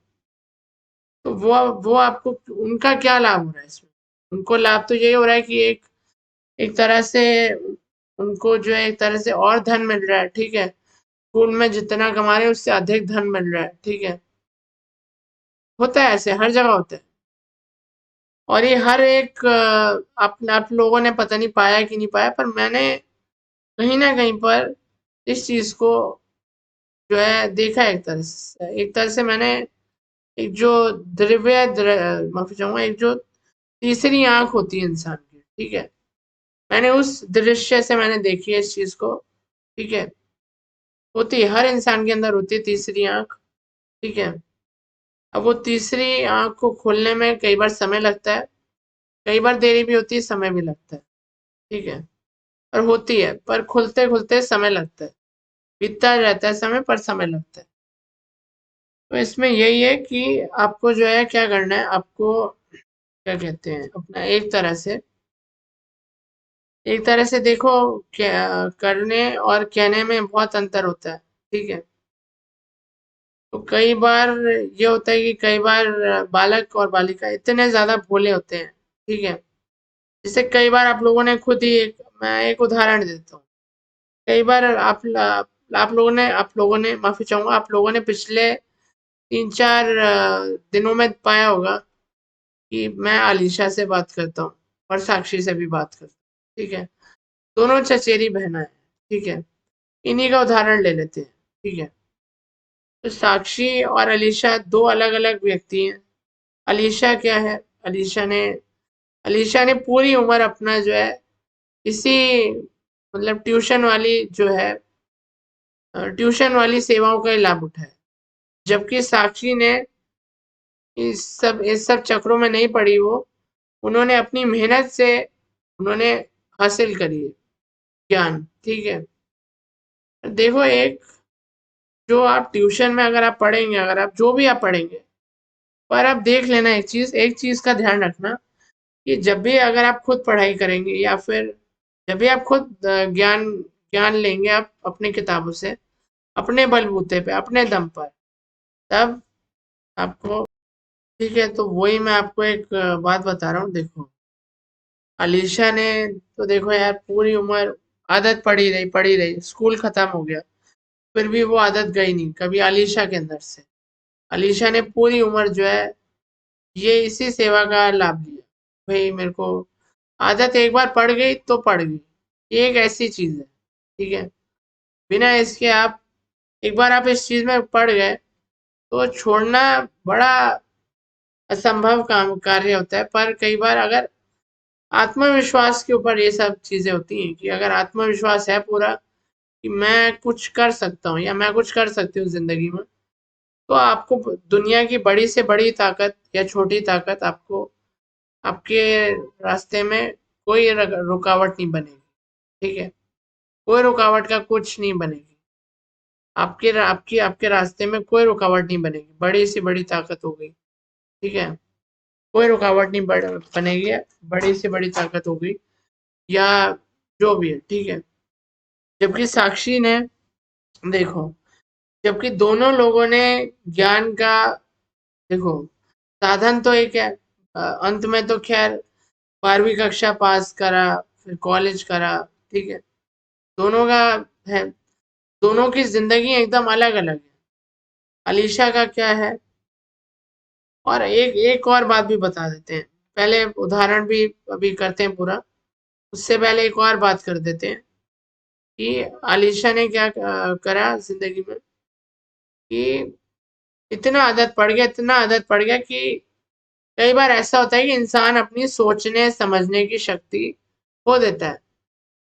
A: तो वो आपको उनका क्या लाभ हो रहा है इसमें? उनको लाभ तो यही हो रहा है कि एक तरह से उनको जो है एक तरह से और धन मिल रहा है, ठीक है। स्कूल में जितना कमा रहे हैं उससे अधिक धन मिल रहा है, ठीक है। होता है ऐसे, हर जगह होता है। और ये हर एक आप लोगों ने पता नहीं पाया कि नहीं पाया, पर मैंने कहीं ना कहीं पर इस चीज को जो है देखा है। एक तरह से मैंने एक जो माफी चाहूंगा, एक जो तीसरी आंख होती है इंसान की, ठीक है, मैंने उस दृश्य से मैंने देखी है इस चीज को, ठीक है। होती है, हर इंसान के अंदर होती है तीसरी आंख, ठीक है। अब वो तीसरी आंख को खोलने में कई बार समय लगता है, कई बार देरी भी होती है, समय भी लगता है, ठीक है। पर होती है, पर खुलते खुलते समय लगता है, बीतता रहता है समय, पर समय लगता है। तो इसमें यही है कि आपको जो है क्या करना है, आपको क्या कहते हैं, अपना एक तरह से देखो, क्या करने और कहने में बहुत अंतर होता है, ठीक है। तो कई बार ये होता है कि कई बार बालक और बालिका इतने ज्यादा भोले होते हैं, ठीक है। जैसे कई बार आप लोगों ने खुद ही मैं एक उदाहरण देता हूँ। कई बार आप लोगों ने माफी चाहूंगा, आप लोगों ने पिछले 3-4 दिनों में पाया होगा कि मैं आलिशा से बात करता हूँ और साक्षी से भी बात करता हूँ, ठीक है। दोनों चचेरी बहना है, ठीक है। इन्हीं का उदाहरण ले लेते हैं, ठीक है। तो साक्षी और अलीशा दो अलग अलग व्यक्ति हैं। अलीशा क्या है, अलीशा ने पूरी उम्र अपना जो है इसी मतलब ट्यूशन वाली सेवाओं का ही लाभ उठाया। जबकि साक्षी ने इस सब चक्रों में नहीं पड़ी, वो उन्होंने अपनी मेहनत से उन्होंने हासिल करी है ज्ञान, ठीक है। देखो, एक जो आप ट्यूशन में अगर आप पढ़ेंगे, अगर आप जो भी आप पढ़ेंगे, पर आप देख लेना, एक चीज का ध्यान रखना कि जब भी अगर आप खुद पढ़ाई करेंगे या फिर जब भी आप खुद ज्ञान ज्ञान लेंगे आप अपनी किताबों से, अपने बलबूते पे, अपने दम पर, तब आपको, ठीक है। तो वही मैं आपको एक बात बता रहा हूँ, देखो। अलीशा ने तो देखो यार पूरी उम्र आदत पड़ी रही, स्कूल खत्म हो गया, फिर भी वो आदत गई नहीं कभी अलीशा के अंदर से। अलीशा ने पूरी उम्र जो है ये इसी सेवा का लाभ लिया। भाई मेरे को आदत एक बार पड़ गई तो पड़ गई, ये एक ऐसी चीज है, ठीक है। बिना इसके आप एक बार आप इस चीज में पड़ गए तो छोड़ना बड़ा असंभव काम कार्य होता है। पर कई बार अगर आत्मविश्वास के ऊपर ये सब चीजें होती हैं कि अगर आत्मविश्वास है पूरा कि मैं कुछ कर सकता हूँ या मैं कुछ कर सकती हूँ जिंदगी में, तो आपको दुनिया की बड़ी से बड़ी ताकत या छोटी ताकत आपको आपके रास्ते में कोई रुकावट नहीं बनेगी, ठीक है। कोई रुकावट का कुछ नहीं बनेगी, आपके रास्ते में कोई रुकावट नहीं बनेगी, बड़ी से बड़ी ताकत हो गई, ठीक है। कोई रुकावट नहीं बनेगी, बड़ी से बड़ी ताकत हो गई या जो भी है, ठीक है। जबकि साक्षी ने, देखो, जबकि दोनों लोगों ने ज्ञान का, देखो, साधन तो एक है। अंत में तो खैर 12वीं कक्षा पास करा, फिर कॉलेज करा, ठीक है। दोनों का है, दोनों की जिंदगी एकदम अलग अलग है। अलीशा का क्या है, और एक एक और बात भी बता देते हैं, पहले उदाहरण भी अभी करते हैं पूरा, उससे पहले एक और बात कर देते हैं कि अलीशा ने क्या करा जिंदगी में कि इतना आदत पड़ गया कि कई बार ऐसा होता है कि इंसान अपनी सोचने समझने की शक्ति खो देता है।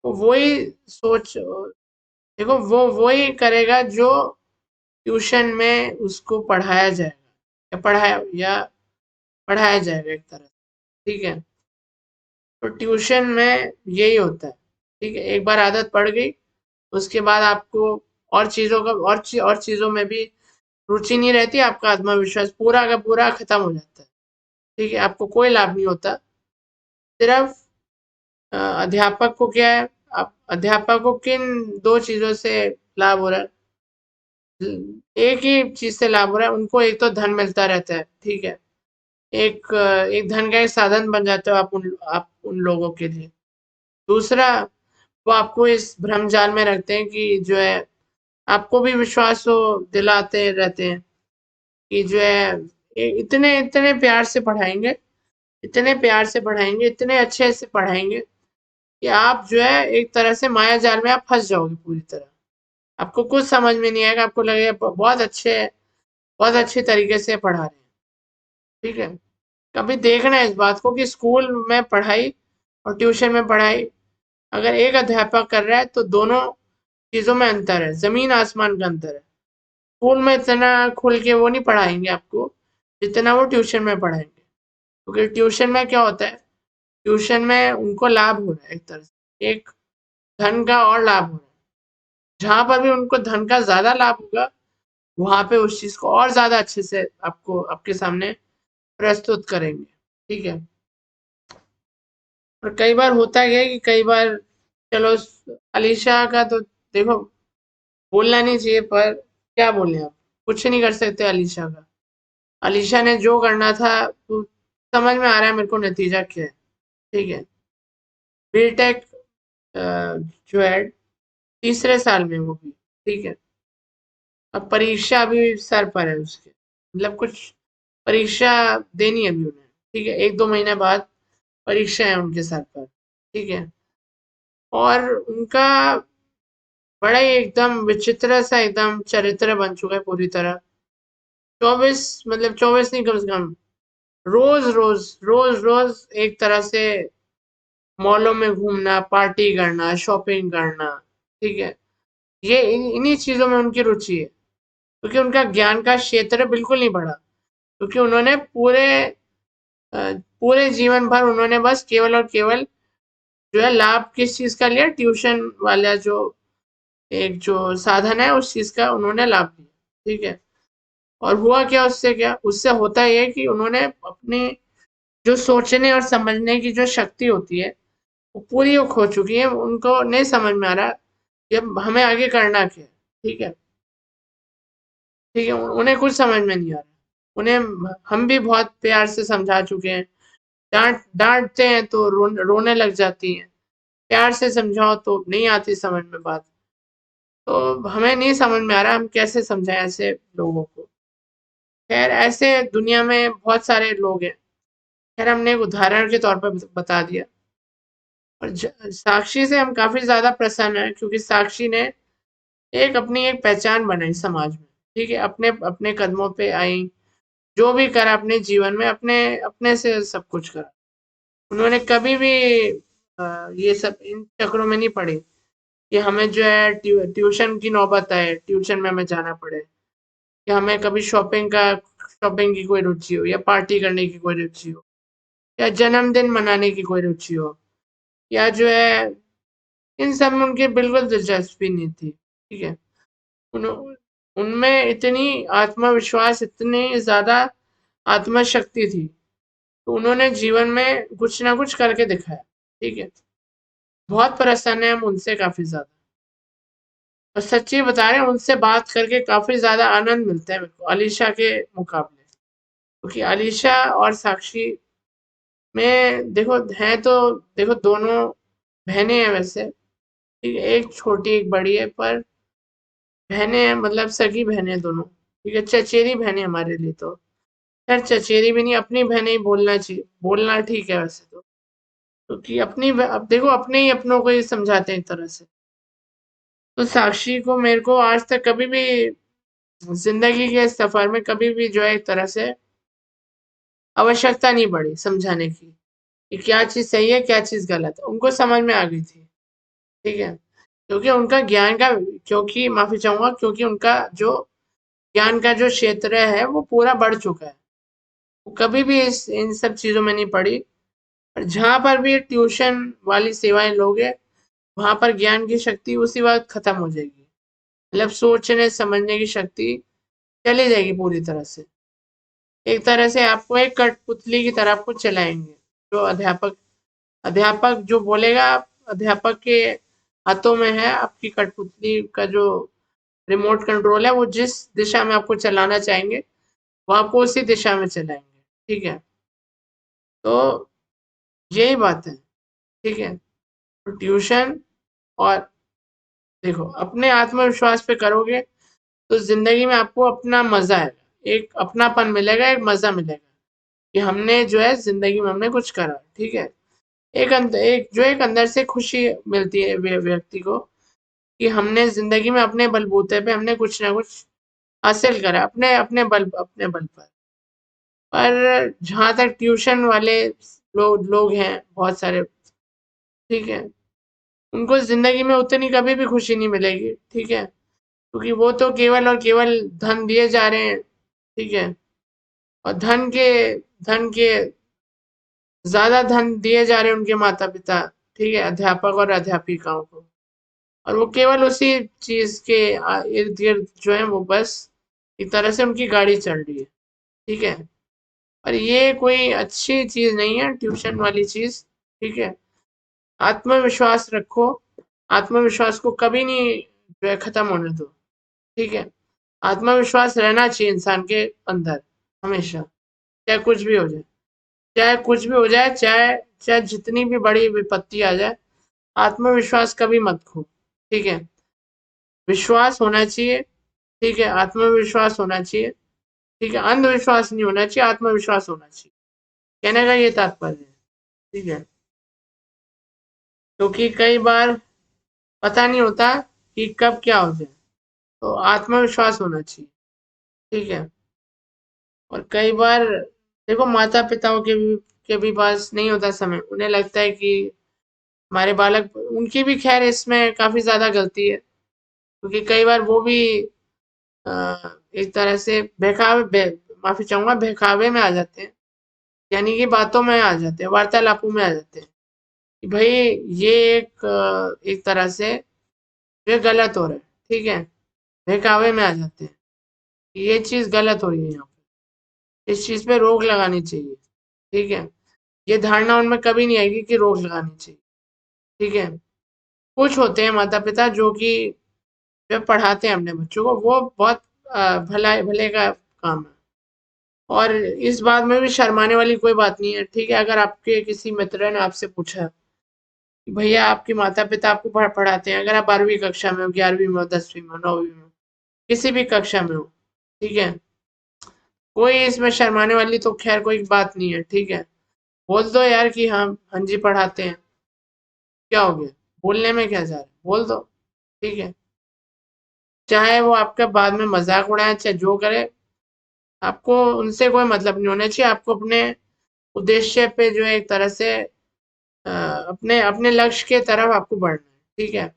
A: तो वही सोच देखो, वो वही करेगा जो ट्यूशन में उसको पढ़ाया जाएगा एक तरह से, ठीक है। तो ट्यूशन में यही होता है, ठीक है। एक बार आदत पड़ गई, उसके बाद आपको और चीजों में भी रुचि नहीं रहती, आपका आत्मविश्वास पूरा का पूरा खत्म हो जाता है, ठीक है। आपको कोई लाभ नहीं होता, सिर्फ अध्यापक को क्या है, आप अध्यापक को किन दो चीजों से लाभ हो रहा है, एक ही चीज से लाभ हो रहा है उनको। एक तो धन मिलता रहता है, ठीक है। एक धन का एक साधन बन जाते हो आप उन लोगों के लिए। दूसरा, वो आपको इस भ्रम जाल में रखते हैं कि जो है आपको भी विश्वास हो दिलाते रहते हैं कि जो है इतने इतने प्यार से पढ़ाएंगे, इतने प्यार से पढ़ाएंगे, इतने अच्छे से पढ़ाएंगे कि आप जो है एक तरह से माया जाल में आप फंस जाओगे पूरी तरह। आपको कुछ समझ में नहीं आएगा, आपको लगेगा बहुत अच्छे तरीके से पढ़ा रहे हैं, ठीक है। कभी देखना है इस बात को कि स्कूल में पढ़ाई और ट्यूशन में पढ़ाई अगर एक अध्यापक कर रहा है तो दोनों चीजों में अंतर है, जमीन आसमान का अंतर है। स्कूल में इतना खुल के वो नहीं पढ़ाएंगे आपको जितना वो ट्यूशन में पढ़ाएंगे, क्योंकि ट्यूशन में क्या होता है, ट्यूशन में उनको लाभ हो रहा है, एक तरह से एक धन का और लाभ हो रहा है। जहां पर भी उनको धन का ज्यादा लाभ होगा, वहां पे उस चीज को और ज्यादा अच्छे से आपको आपके सामने प्रस्तुत करेंगे। ठीक है। और कई बार होता है कि कई बार, चलो अलीशा का तो देखो बोलना नहीं चाहिए, पर क्या बोले, आप कुछ नहीं कर सकते अलीशा का। अलीशा ने जो करना था वो समझ में आ रहा है मेरे को नतीजा क्या है। ठीक है। बीटेक जो है तीसरे साल में वो भी। ठीक है। अब परीक्षा अभी सर पर है उसके, मतलब कुछ परीक्षा देनी है अभी उन्हें। ठीक है। 1-2 महीने बाद परीक्षा है उनके सर पर। ठीक है। और उनका बड़ा ही एकदम विचित्र सा एकदम चरित्र बन चुका है पूरी तरह। 24, मतलब 24 नहीं, कम से कम रोज रोज रोज रोज एक तरह से मॉलों में घूमना, पार्टी करना, शॉपिंग करना। ठीक है। ये इन्हीं चीजों में उनकी रुचि है, क्योंकि उनका ज्ञान का क्षेत्र बिल्कुल नहीं बढ़ा, क्योंकि उन्होंने पूरे जीवन भर उन्होंने बस केवल और केवल जो है लाभ किस चीज का लिया, ट्यूशन वाला जो एक जो साधन है उस चीज का उन्होंने लाभ लिया। ठीक है। और हुआ क्या उससे, क्या उससे होता है कि उन्होंने अपनी जो सोचने और समझने की जो शक्ति होती है वो पूरी वो खो चुकी है, उनको नहीं समझ में आ रहा कि अब हमें आगे करना क्या है। ठीक है। ठीक है। उन्हें कुछ समझ में नहीं आ रहा। उन्हें हम भी बहुत प्यार से समझा चुके हैं, डांटते हैं तो रोने लग जाती हैं, प्यार से समझाओ तो नहीं आती समझ में बात। तो हमें नहीं समझ में आ रहा हम कैसे समझाएं ऐसे लोगों को। खैर ऐसे दुनिया में बहुत सारे लोग हैं। खैर हमने एक उदाहरण के तौर पर बता दिया। और साक्षी से हम काफी ज्यादा प्रसन्न हैं, क्योंकि साक्षी ने एक अपनी एक पहचान बनाई समाज में। ठीक है। अपने अपने कदमों पे आई, जो भी करा अपने जीवन में अपने अपने से सब कुछ करा। उन्होंने कभी भी ये सब इन चक्रों में नहीं पड़ी कि हमें जो है ट्यूशन की नौबत आए, ट्यूशन में हमें जाना पड़े, कि हमें कभी शॉपिंग की कोई रुचि हो, या पार्टी करने की कोई रुचि हो, या जन्मदिन मनाने की कोई रुचि हो, या जो है इन सब में उनकी बिल्कुल दिलचस्पी नहीं थी। ठीक है। उन उनमें इतनी आत्मविश्वास, इतनी ज्यादा आत्मशक्ति थी, तो उन्होंने जीवन में कुछ ना कुछ करके दिखाया। ठीक है। बहुत प्रसन्न है हम उनसे काफी ज्यादा। और सच्ची बता रहे हैं, उनसे बात करके काफी ज्यादा आनंद मिलता है मेरे को अलीशा के मुकाबले, क्योंकि अलीशा और साक्षी में देखो है तो, देखो दोनों बहनें हैं वैसे। ठीक है। एक छोटी एक बड़ी है, पर बहनें हैं, मतलब सगी बहनें दोनों। ठीक है। चचेरी बहनें हमारे लिए तो, खैर चचेरी भी नहीं, अपनी बहनें ही बोलना चाहिए, बोलना ठीक है वैसे तो, क्योंकि अब देखो अपने ही अपनों को ही समझाते हैं एक तरह से। तो साक्षी को मेरे को आज तक कभी भी जिंदगी के सफर में कभी भी जो है एक तरह से आवश्यकता नहीं पड़ी समझाने की कि क्या चीज सही है क्या चीज गलत है, उनको समझ में आ गई थी। ठीक है। क्योंकि उनका ज्ञान का, क्योंकि माफी चाहूंगा, क्योंकि उनका जो ज्ञान का जो क्षेत्र है वो पूरा बढ़ चुका है, वो कभी भी इन सब चीजों में नहीं पड़ी। और जहां पर भी ट्यूशन वाली सेवाएं लोगे, वहां पर ज्ञान की शक्ति उसी वक्त खत्म हो जाएगी, मतलब सोचने समझने की शक्ति चली जाएगी पूरी तरह से। एक तरह से आपको एक कठपुतली की तरह आपको चलाएंगे। जो अध्यापक अध्यापक जो बोलेगा, अध्यापक के हाथों में है आपकी कठपुतली का जो रिमोट कंट्रोल है, वो जिस दिशा में आपको चलाना चाहेंगे वो आपको उसी दिशा में चलाएंगे। ठीक है। तो यही बात है। ठीक है। तो ट्यूशन, और देखो अपने आत्मविश्वास पे करोगे तो जिंदगी में आपको अपना मजा आएगा, एक अपनापन मिलेगा, एक मजा मिलेगा कि हमने जो है जिंदगी में हमने कुछ करा। ठीक है। एक अंदर से खुशी मिलती है व्यक्ति को कि हमने जिंदगी में अपने बलबूते पे हमने कुछ ना कुछ हासिल करा, अपने बल पर। पर जहां तक ट्यूशन वाले लोग हैं बहुत सारे। ठीक है। उनको जिंदगी में उतनी कभी भी खुशी नहीं मिलेगी, ठीक है, क्योंकि वो तो केवल और केवल धन दिए जा रहे हैं, ठीक है, और धन के ज्यादा धन दिए जा रहे हैं उनके माता पिता, ठीक है, अध्यापक और अध्यापिकाओं को, और वो केवल उसी चीज के इर्द गिर्द जो है वो बस एक तरह से उनकी गाड़ी चल रही है, ठीक है। और ये कोई अच्छी चीज नहीं है ट्यूशन वाली चीज, ठीक है। आत्मविश्वास रखो, आत्मविश्वास को कभी नहीं जो है खत्म होने दो, ठीक है। आत्मविश्वास रहना चाहिए इंसान के अंदर हमेशा, चाहे कुछ भी हो जाए, चाहे कुछ भी हो जाए, चाहे चाहे जितनी भी बड़ी विपत्ति आ जाए, आत्मविश्वास कभी मत खो, ठीक है। विश्वास होना चाहिए, ठीक है, आत्मविश्वास होना चाहिए, ठीक है, अंधविश्वास नहीं होना चाहिए, आत्मविश्वास होना चाहिए, कहने का ये तात्पर्य है, ठीक है। क्योंकि कई बार पता नहीं होता कि कब क्या हो जाए, तो आत्मविश्वास होना चाहिए, ठीक है। और कई बार देखो माता पिताओं के भी पास नहीं होता समय, उन्हें लगता है कि हमारे बालक, उनकी भी खैर इसमें काफी ज्यादा गलती है, क्योंकि कई बार वो भी अ, एक तरह से माफी चाहूंगा, बहकावे में आ जाते हैं, यानी कि बातों में आ जाते हैं, वार्तालापों में आ जाते हैं कि भाई ये एक तरह से ये गलत हो रहा है, ठीक है, बहकावे में आ जाते हैं कि ये चीज गलत हो रही है, यहाँ पे इस चीज पे रोक लगानी चाहिए, ठीक है। ये धारणा उनमें कभी नहीं आएगी कि रोक लगानी चाहिए, ठीक है। कुछ होते हैं माता पिता जो कि जब पढ़ाते हैं अपने बच्चों को, वो बहुत भला भले का काम है, और इस बात में भी शर्माने वाली कोई बात नहीं है, ठीक है। अगर आपके किसी मित्र ने आपसे पूछा कि भैया आपके माता पिता आपको पढ़ाते हैं, अगर आप 12वीं कक्षा में हो, 11वीं में हो, 10वीं में हो, 9वीं में हो, किसी भी कक्षा में हो, ठीक है, कोई इसमें शर्माने वाली तो खैर कोई बात नहीं है, ठीक है। बोल दो यार कि हाँ हाँ जी पढ़ाते हैं, क्या हो गया, बोलने में क्या जा रहा है, बोल दो, ठीक है। चाहे वो आपका बाद में मजाक उड़ाए, चाहे जो करे, आपको उनसे कोई मतलब नहीं होना चाहिए, आपको अपने उद्देश्य पे जो है एक तरह से अपने अपने लक्ष्य के तरफ आपको बढ़ना है, ठीक है।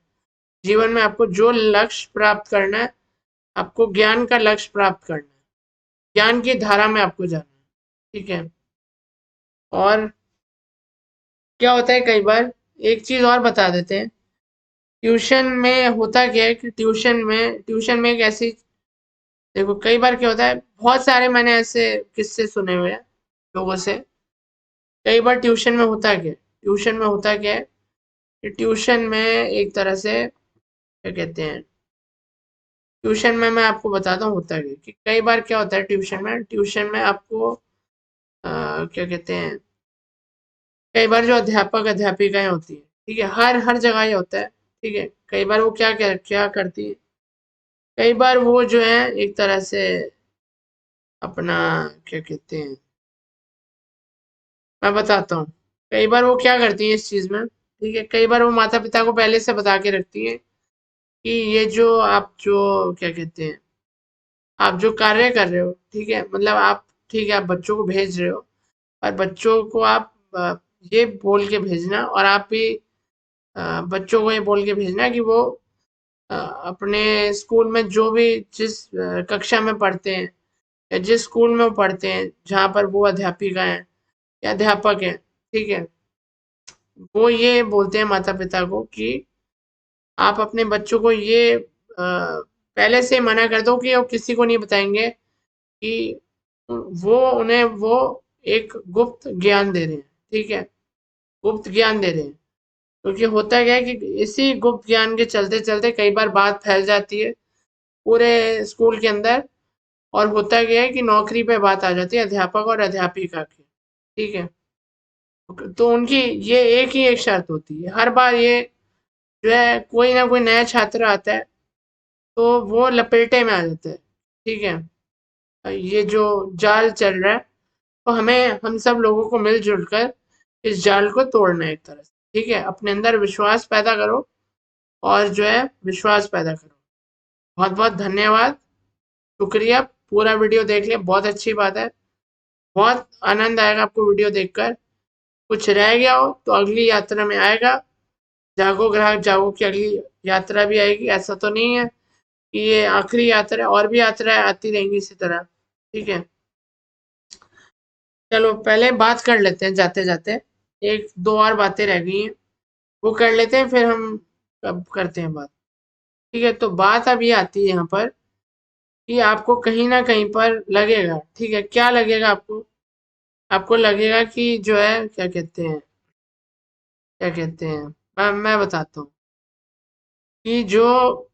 A: जीवन में आपको जो लक्ष्य प्राप्त करना है, आपको ज्ञान का लक्ष्य प्राप्त करना है, ज्ञान की धारा में आपको जाना है, ठीक है। और क्या होता है कई बार, एक चीज और बता देते हैं, ट्यूशन में होता क्या है कि ट्यूशन में एक ऐसी, देखो कई बार क्या होता है, बहुत सारे मैंने ऐसे किस्से सुने हुए हैं लोगों से। कई बार ट्यूशन में होता क्या है कि ट्यूशन में एक तरह से क्या कहते हैं, ट्यूशन में मैं आपको बताता हूँ होता है कि कई बार क्या होता है ट्यूशन में आपको क्या कहते हैं, कई बार जो अध्यापक अध्यापिकाएं होती हैं, ठीक है, हर हर जगह ये होता है, ठीक है। कई बार वो क्या करती है, कई बार वो जो है एक तरह से अपना क्या कहते हैं, मैं बताता हूँ, कई बार वो क्या करती है इस चीज में, ठीक है, कई बार वो माता पिता को पहले से बता के रखती है कि ये जो आप जो क्या कहते हैं, आप जो कार्य कर रहे हो, ठीक है, मतलब आप, ठीक है, आप बच्चों को भेज रहे हो, और बच्चों को आप ये बोल के भेजना, और आप भी बच्चों को ये बोल के भेजना कि वो अपने स्कूल में जो भी जिस कक्षा में पढ़ते हैं, या जिस स्कूल में वो पढ़ते हैं जहाँ पर वो अध्यापिका हैं या अध्यापक हैं, ठीक है, वो ये बोलते हैं माता पिता को कि आप अपने बच्चों को ये पहले से मना कर दो कि वो किसी को नहीं बताएंगे कि वो एक गुप्त ज्ञान दे रहे हैं, ठीक है, गुप्त ज्ञान दे रहे हैं। क्योंकि होता क्या है कि इसी गुप्त ज्ञान के चलते चलते कई बार बात फैल जाती है पूरे स्कूल के अंदर, और होता क्या है कि नौकरी पे बात आ जाती है अध्यापक और अध्यापिका की, ठीक है। तो उनकी ये एक शर्त होती है, हर बार ये जो है कोई ना कोई नया छात्र आता है तो वो लपेटे में आ जाता है, ठीक है। ये जो जाल चल रहा है, तो हमें हम सब लोगों को मिलजुल कर इस जाल को तोड़ना है एक तरह से, ठीक है। अपने अंदर विश्वास पैदा करो, और जो है विश्वास पैदा करो। बहुत बहुत धन्यवाद, शुक्रिया, पूरा वीडियो देख लिया, बहुत अच्छी बात है, बहुत आनंद आएगा आपको वीडियो देखकर। कुछ रह गया हो तो अगली यात्रा में आएगा। जागो ग्राहक जागो की अगली यात्रा भी आएगी, ऐसा तो नहीं है कि ये आखिरी यात्रा है, और भी यात्राएं आती रहेंगी इसी तरह। ठीक है, चलो पहले बात कर लेते हैं जाते जाते, एक दो और बातें रह गई हैं वो कर लेते हैं, फिर हम अब करते हैं बात। ठीक है, तो बात अब ये आती है यहाँ पर कि आपको कहीं ना कहीं पर लगेगा, ठीक है, क्या लगेगा आपको? आपको लगेगा कि जो है क्या कहते हैं, क्या कहते हैं, मैं बताता हूँ कि जो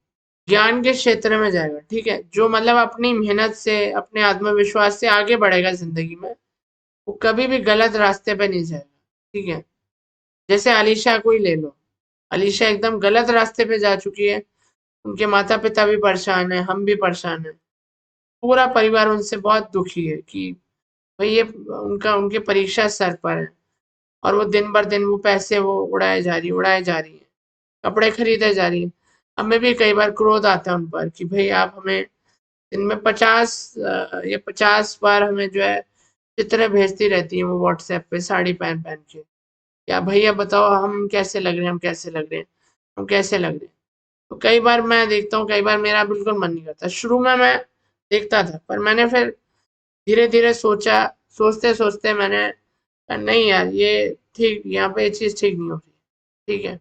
A: ज्ञान के क्षेत्र में जाएगा, ठीक है, जो मतलब अपनी मेहनत से अपने आत्मविश्वास से आगे बढ़ेगा जिंदगी में, वो कभी भी गलत रास्ते पे नहीं जाएगा। ठीक है, जैसे अलीशा को ही ले लो, अलीशा एकदम गलत रास्ते पे जा चुकी है, उनके माता पिता भी परेशान है, हम भी परेशान है, पूरा परिवार उनसे बहुत दुखी है कि भाई ये उनका उनकी परीक्षा सर पर है, और वो दिन भर दिन वो पैसे वो उड़ाए जा रही है, कपड़े खरीदे जा रही है। हमें भी कई बार क्रोध आता है उन पर कि भाई आप हमें दिन में 50 बार हमें जो है चित्र भेजती रहती है वो व्हाट्सएप पे साड़ी पहन पहन के, या भैया बताओ हम कैसे लग रहे हैं, हम कैसे लग रहे हैं, हम कैसे लग रहे हैं। तो कई बार मैं देखता हूँ, कई बार मेरा बिल्कुल मन नहीं करता, शुरू में मैं देखता था, पर मैंने फिर धीरे धीरे सोचा, सोचते सोचते मैंने कहा, नहीं यार ये ठीक, यहाँ पे ये चीज़ ठीक नहीं हो रही। ठीक है,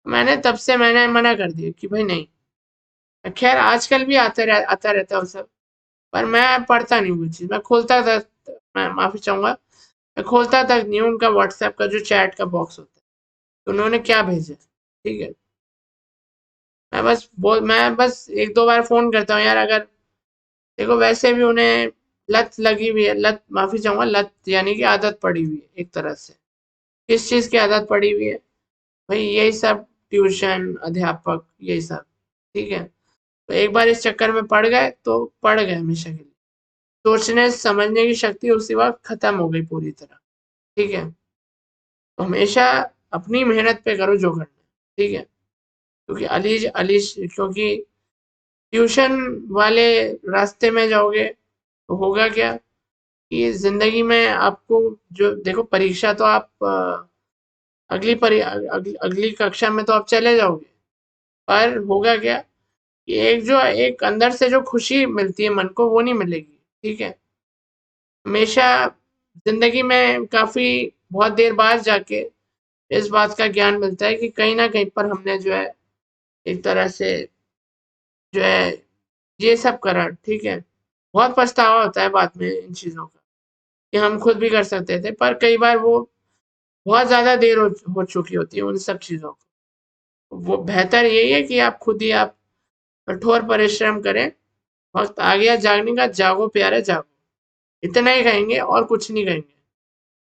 A: मैंने तब से मैंने मना कर दिया कि भाई नहीं। खैर आजकल भी आता रहता है वो सब, पर मैं पढ़ता नहीं हूँ वो चीज़, मैं खोलता था, मैं माफ़ी चाहूँगा, मैं खोलता तक नहीं हूँ उनका व्हाट्सएप का जो चैट का बॉक्स होता है, तो उन्होंने क्या भेजा। ठीक है, मैं बस एक दो बार फ़ोन करता हूँ यार, अगर देखो वैसे भी उन्हें लत लगी हुई है, लत माफ़ी चाहूँगा, लत यानी कि आदत पड़ी हुई है एक तरह से। किस चीज़ की आदत पड़ी हुई है? भाई यही सब, ट्यूशन, अध्यापक, यही सब। ठीक है, तो एक बार इस चक्कर में पड़ गए तो पड़ गए हमेशा के लिए। सोचने समझने की शक्ति उसी वक्त खत्म हो गई पूरी तरह। ठीक है, तो हमेशा अपनी मेहनत पे करो जो करना है। ठीक है, क्योंकि क्योंकि ट्यूशन वाले रास्ते में जाओगे तो होगा क्या कि जिंदगी में आपको, जो देखो परीक्षा तो आप अगली कक्षा में तो आप चले जाओगे, पर होगा क्या कि एक अंदर से जो खुशी मिलती है मन को, वो नहीं मिलेगी। ठीक है, हमेशा जिंदगी में काफी बहुत देर बाद जाके इस बात का ज्ञान मिलता है कि कहीं ना कहीं पर हमने जो है एक तरह से जो है ये सब करा। ठीक है, बहुत पछतावा होता है बाद में इन चीजों का कि हम खुद भी कर सकते थे, पर कई बार वो बहुत ज्यादा देर हो चुकी होती है उन सब चीजों को। वो बेहतर यही है कि आप कठोर परिश्रम करें, वक्त आ गया जागने का, जागो प्यारे जागो, इतना ही कहेंगे और कुछ नहीं कहेंगे।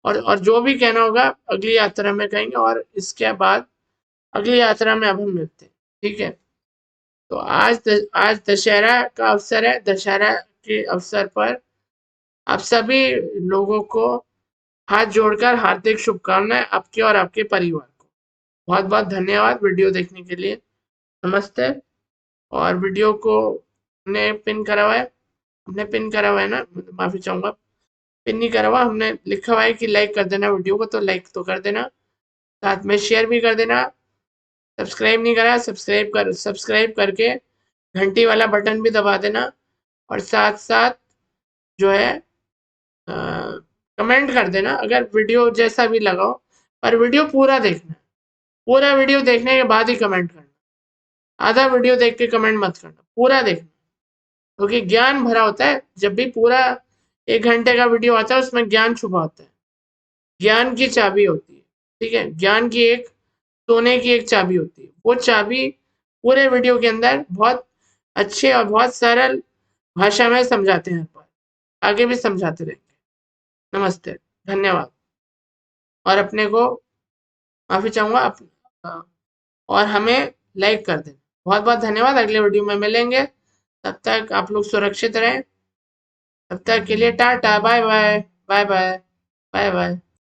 A: और जो भी कहना होगा अगली यात्रा में कहेंगे, और इसके बाद अगली यात्रा में अब हम मिलते हैं। ठीक है, तो आज दशहरा का अवसर है, दशहरा के अवसर पर आप सभी लोगों को हाथ जोड़कर हार्दिक शुभकामनाएं, आपके और आपके परिवार को। बहुत बहुत धन्यवाद वीडियो देखने के लिए। नमस्ते। और वीडियो को हमने पिन करा हुआ है, हमने पिन करा हुआ है ना, माफी चाहूंगा, पिन नहीं करा हुआ, हमने लिखा हुआ है कि लाइक कर देना वीडियो को, तो लाइक तो कर देना, साथ में शेयर भी कर देना। सब्सक्राइब नहीं करा, सब्सक्राइब करके घंटी वाला बटन भी दबा देना, और साथ साथ जो है कमेंट कर देना अगर वीडियो जैसा भी लगाओ, पर वीडियो पूरा देखना, पूरा वीडियो देखने के बाद ही कमेंट करना, आधा वीडियो देख के कमेंट मत करना, पूरा देखना, क्योंकि ज्ञान भरा होता है। जब भी पूरा 1 घंटे का वीडियो आता है उसमें ज्ञान छुपा होता है, ज्ञान की चाबी होती है। ठीक है, ज्ञान की एक, सोने की एक चाबी होती है, वो चाबी पूरे वीडियो के अंदर बहुत अच्छे और बहुत सरल भाषा में समझाते हैं, पर आगे भी समझाते रहेंगे। नमस्ते, धन्यवाद। और अपने को माफी चाहूंगा और हमें लाइक कर देना। बहुत बहुत धन्यवाद, अगले वीडियो में मिलेंगे, तब तक आप लोग सुरक्षित रहें, तब तक के लिए tata, bye bye, bye bye, bye bye.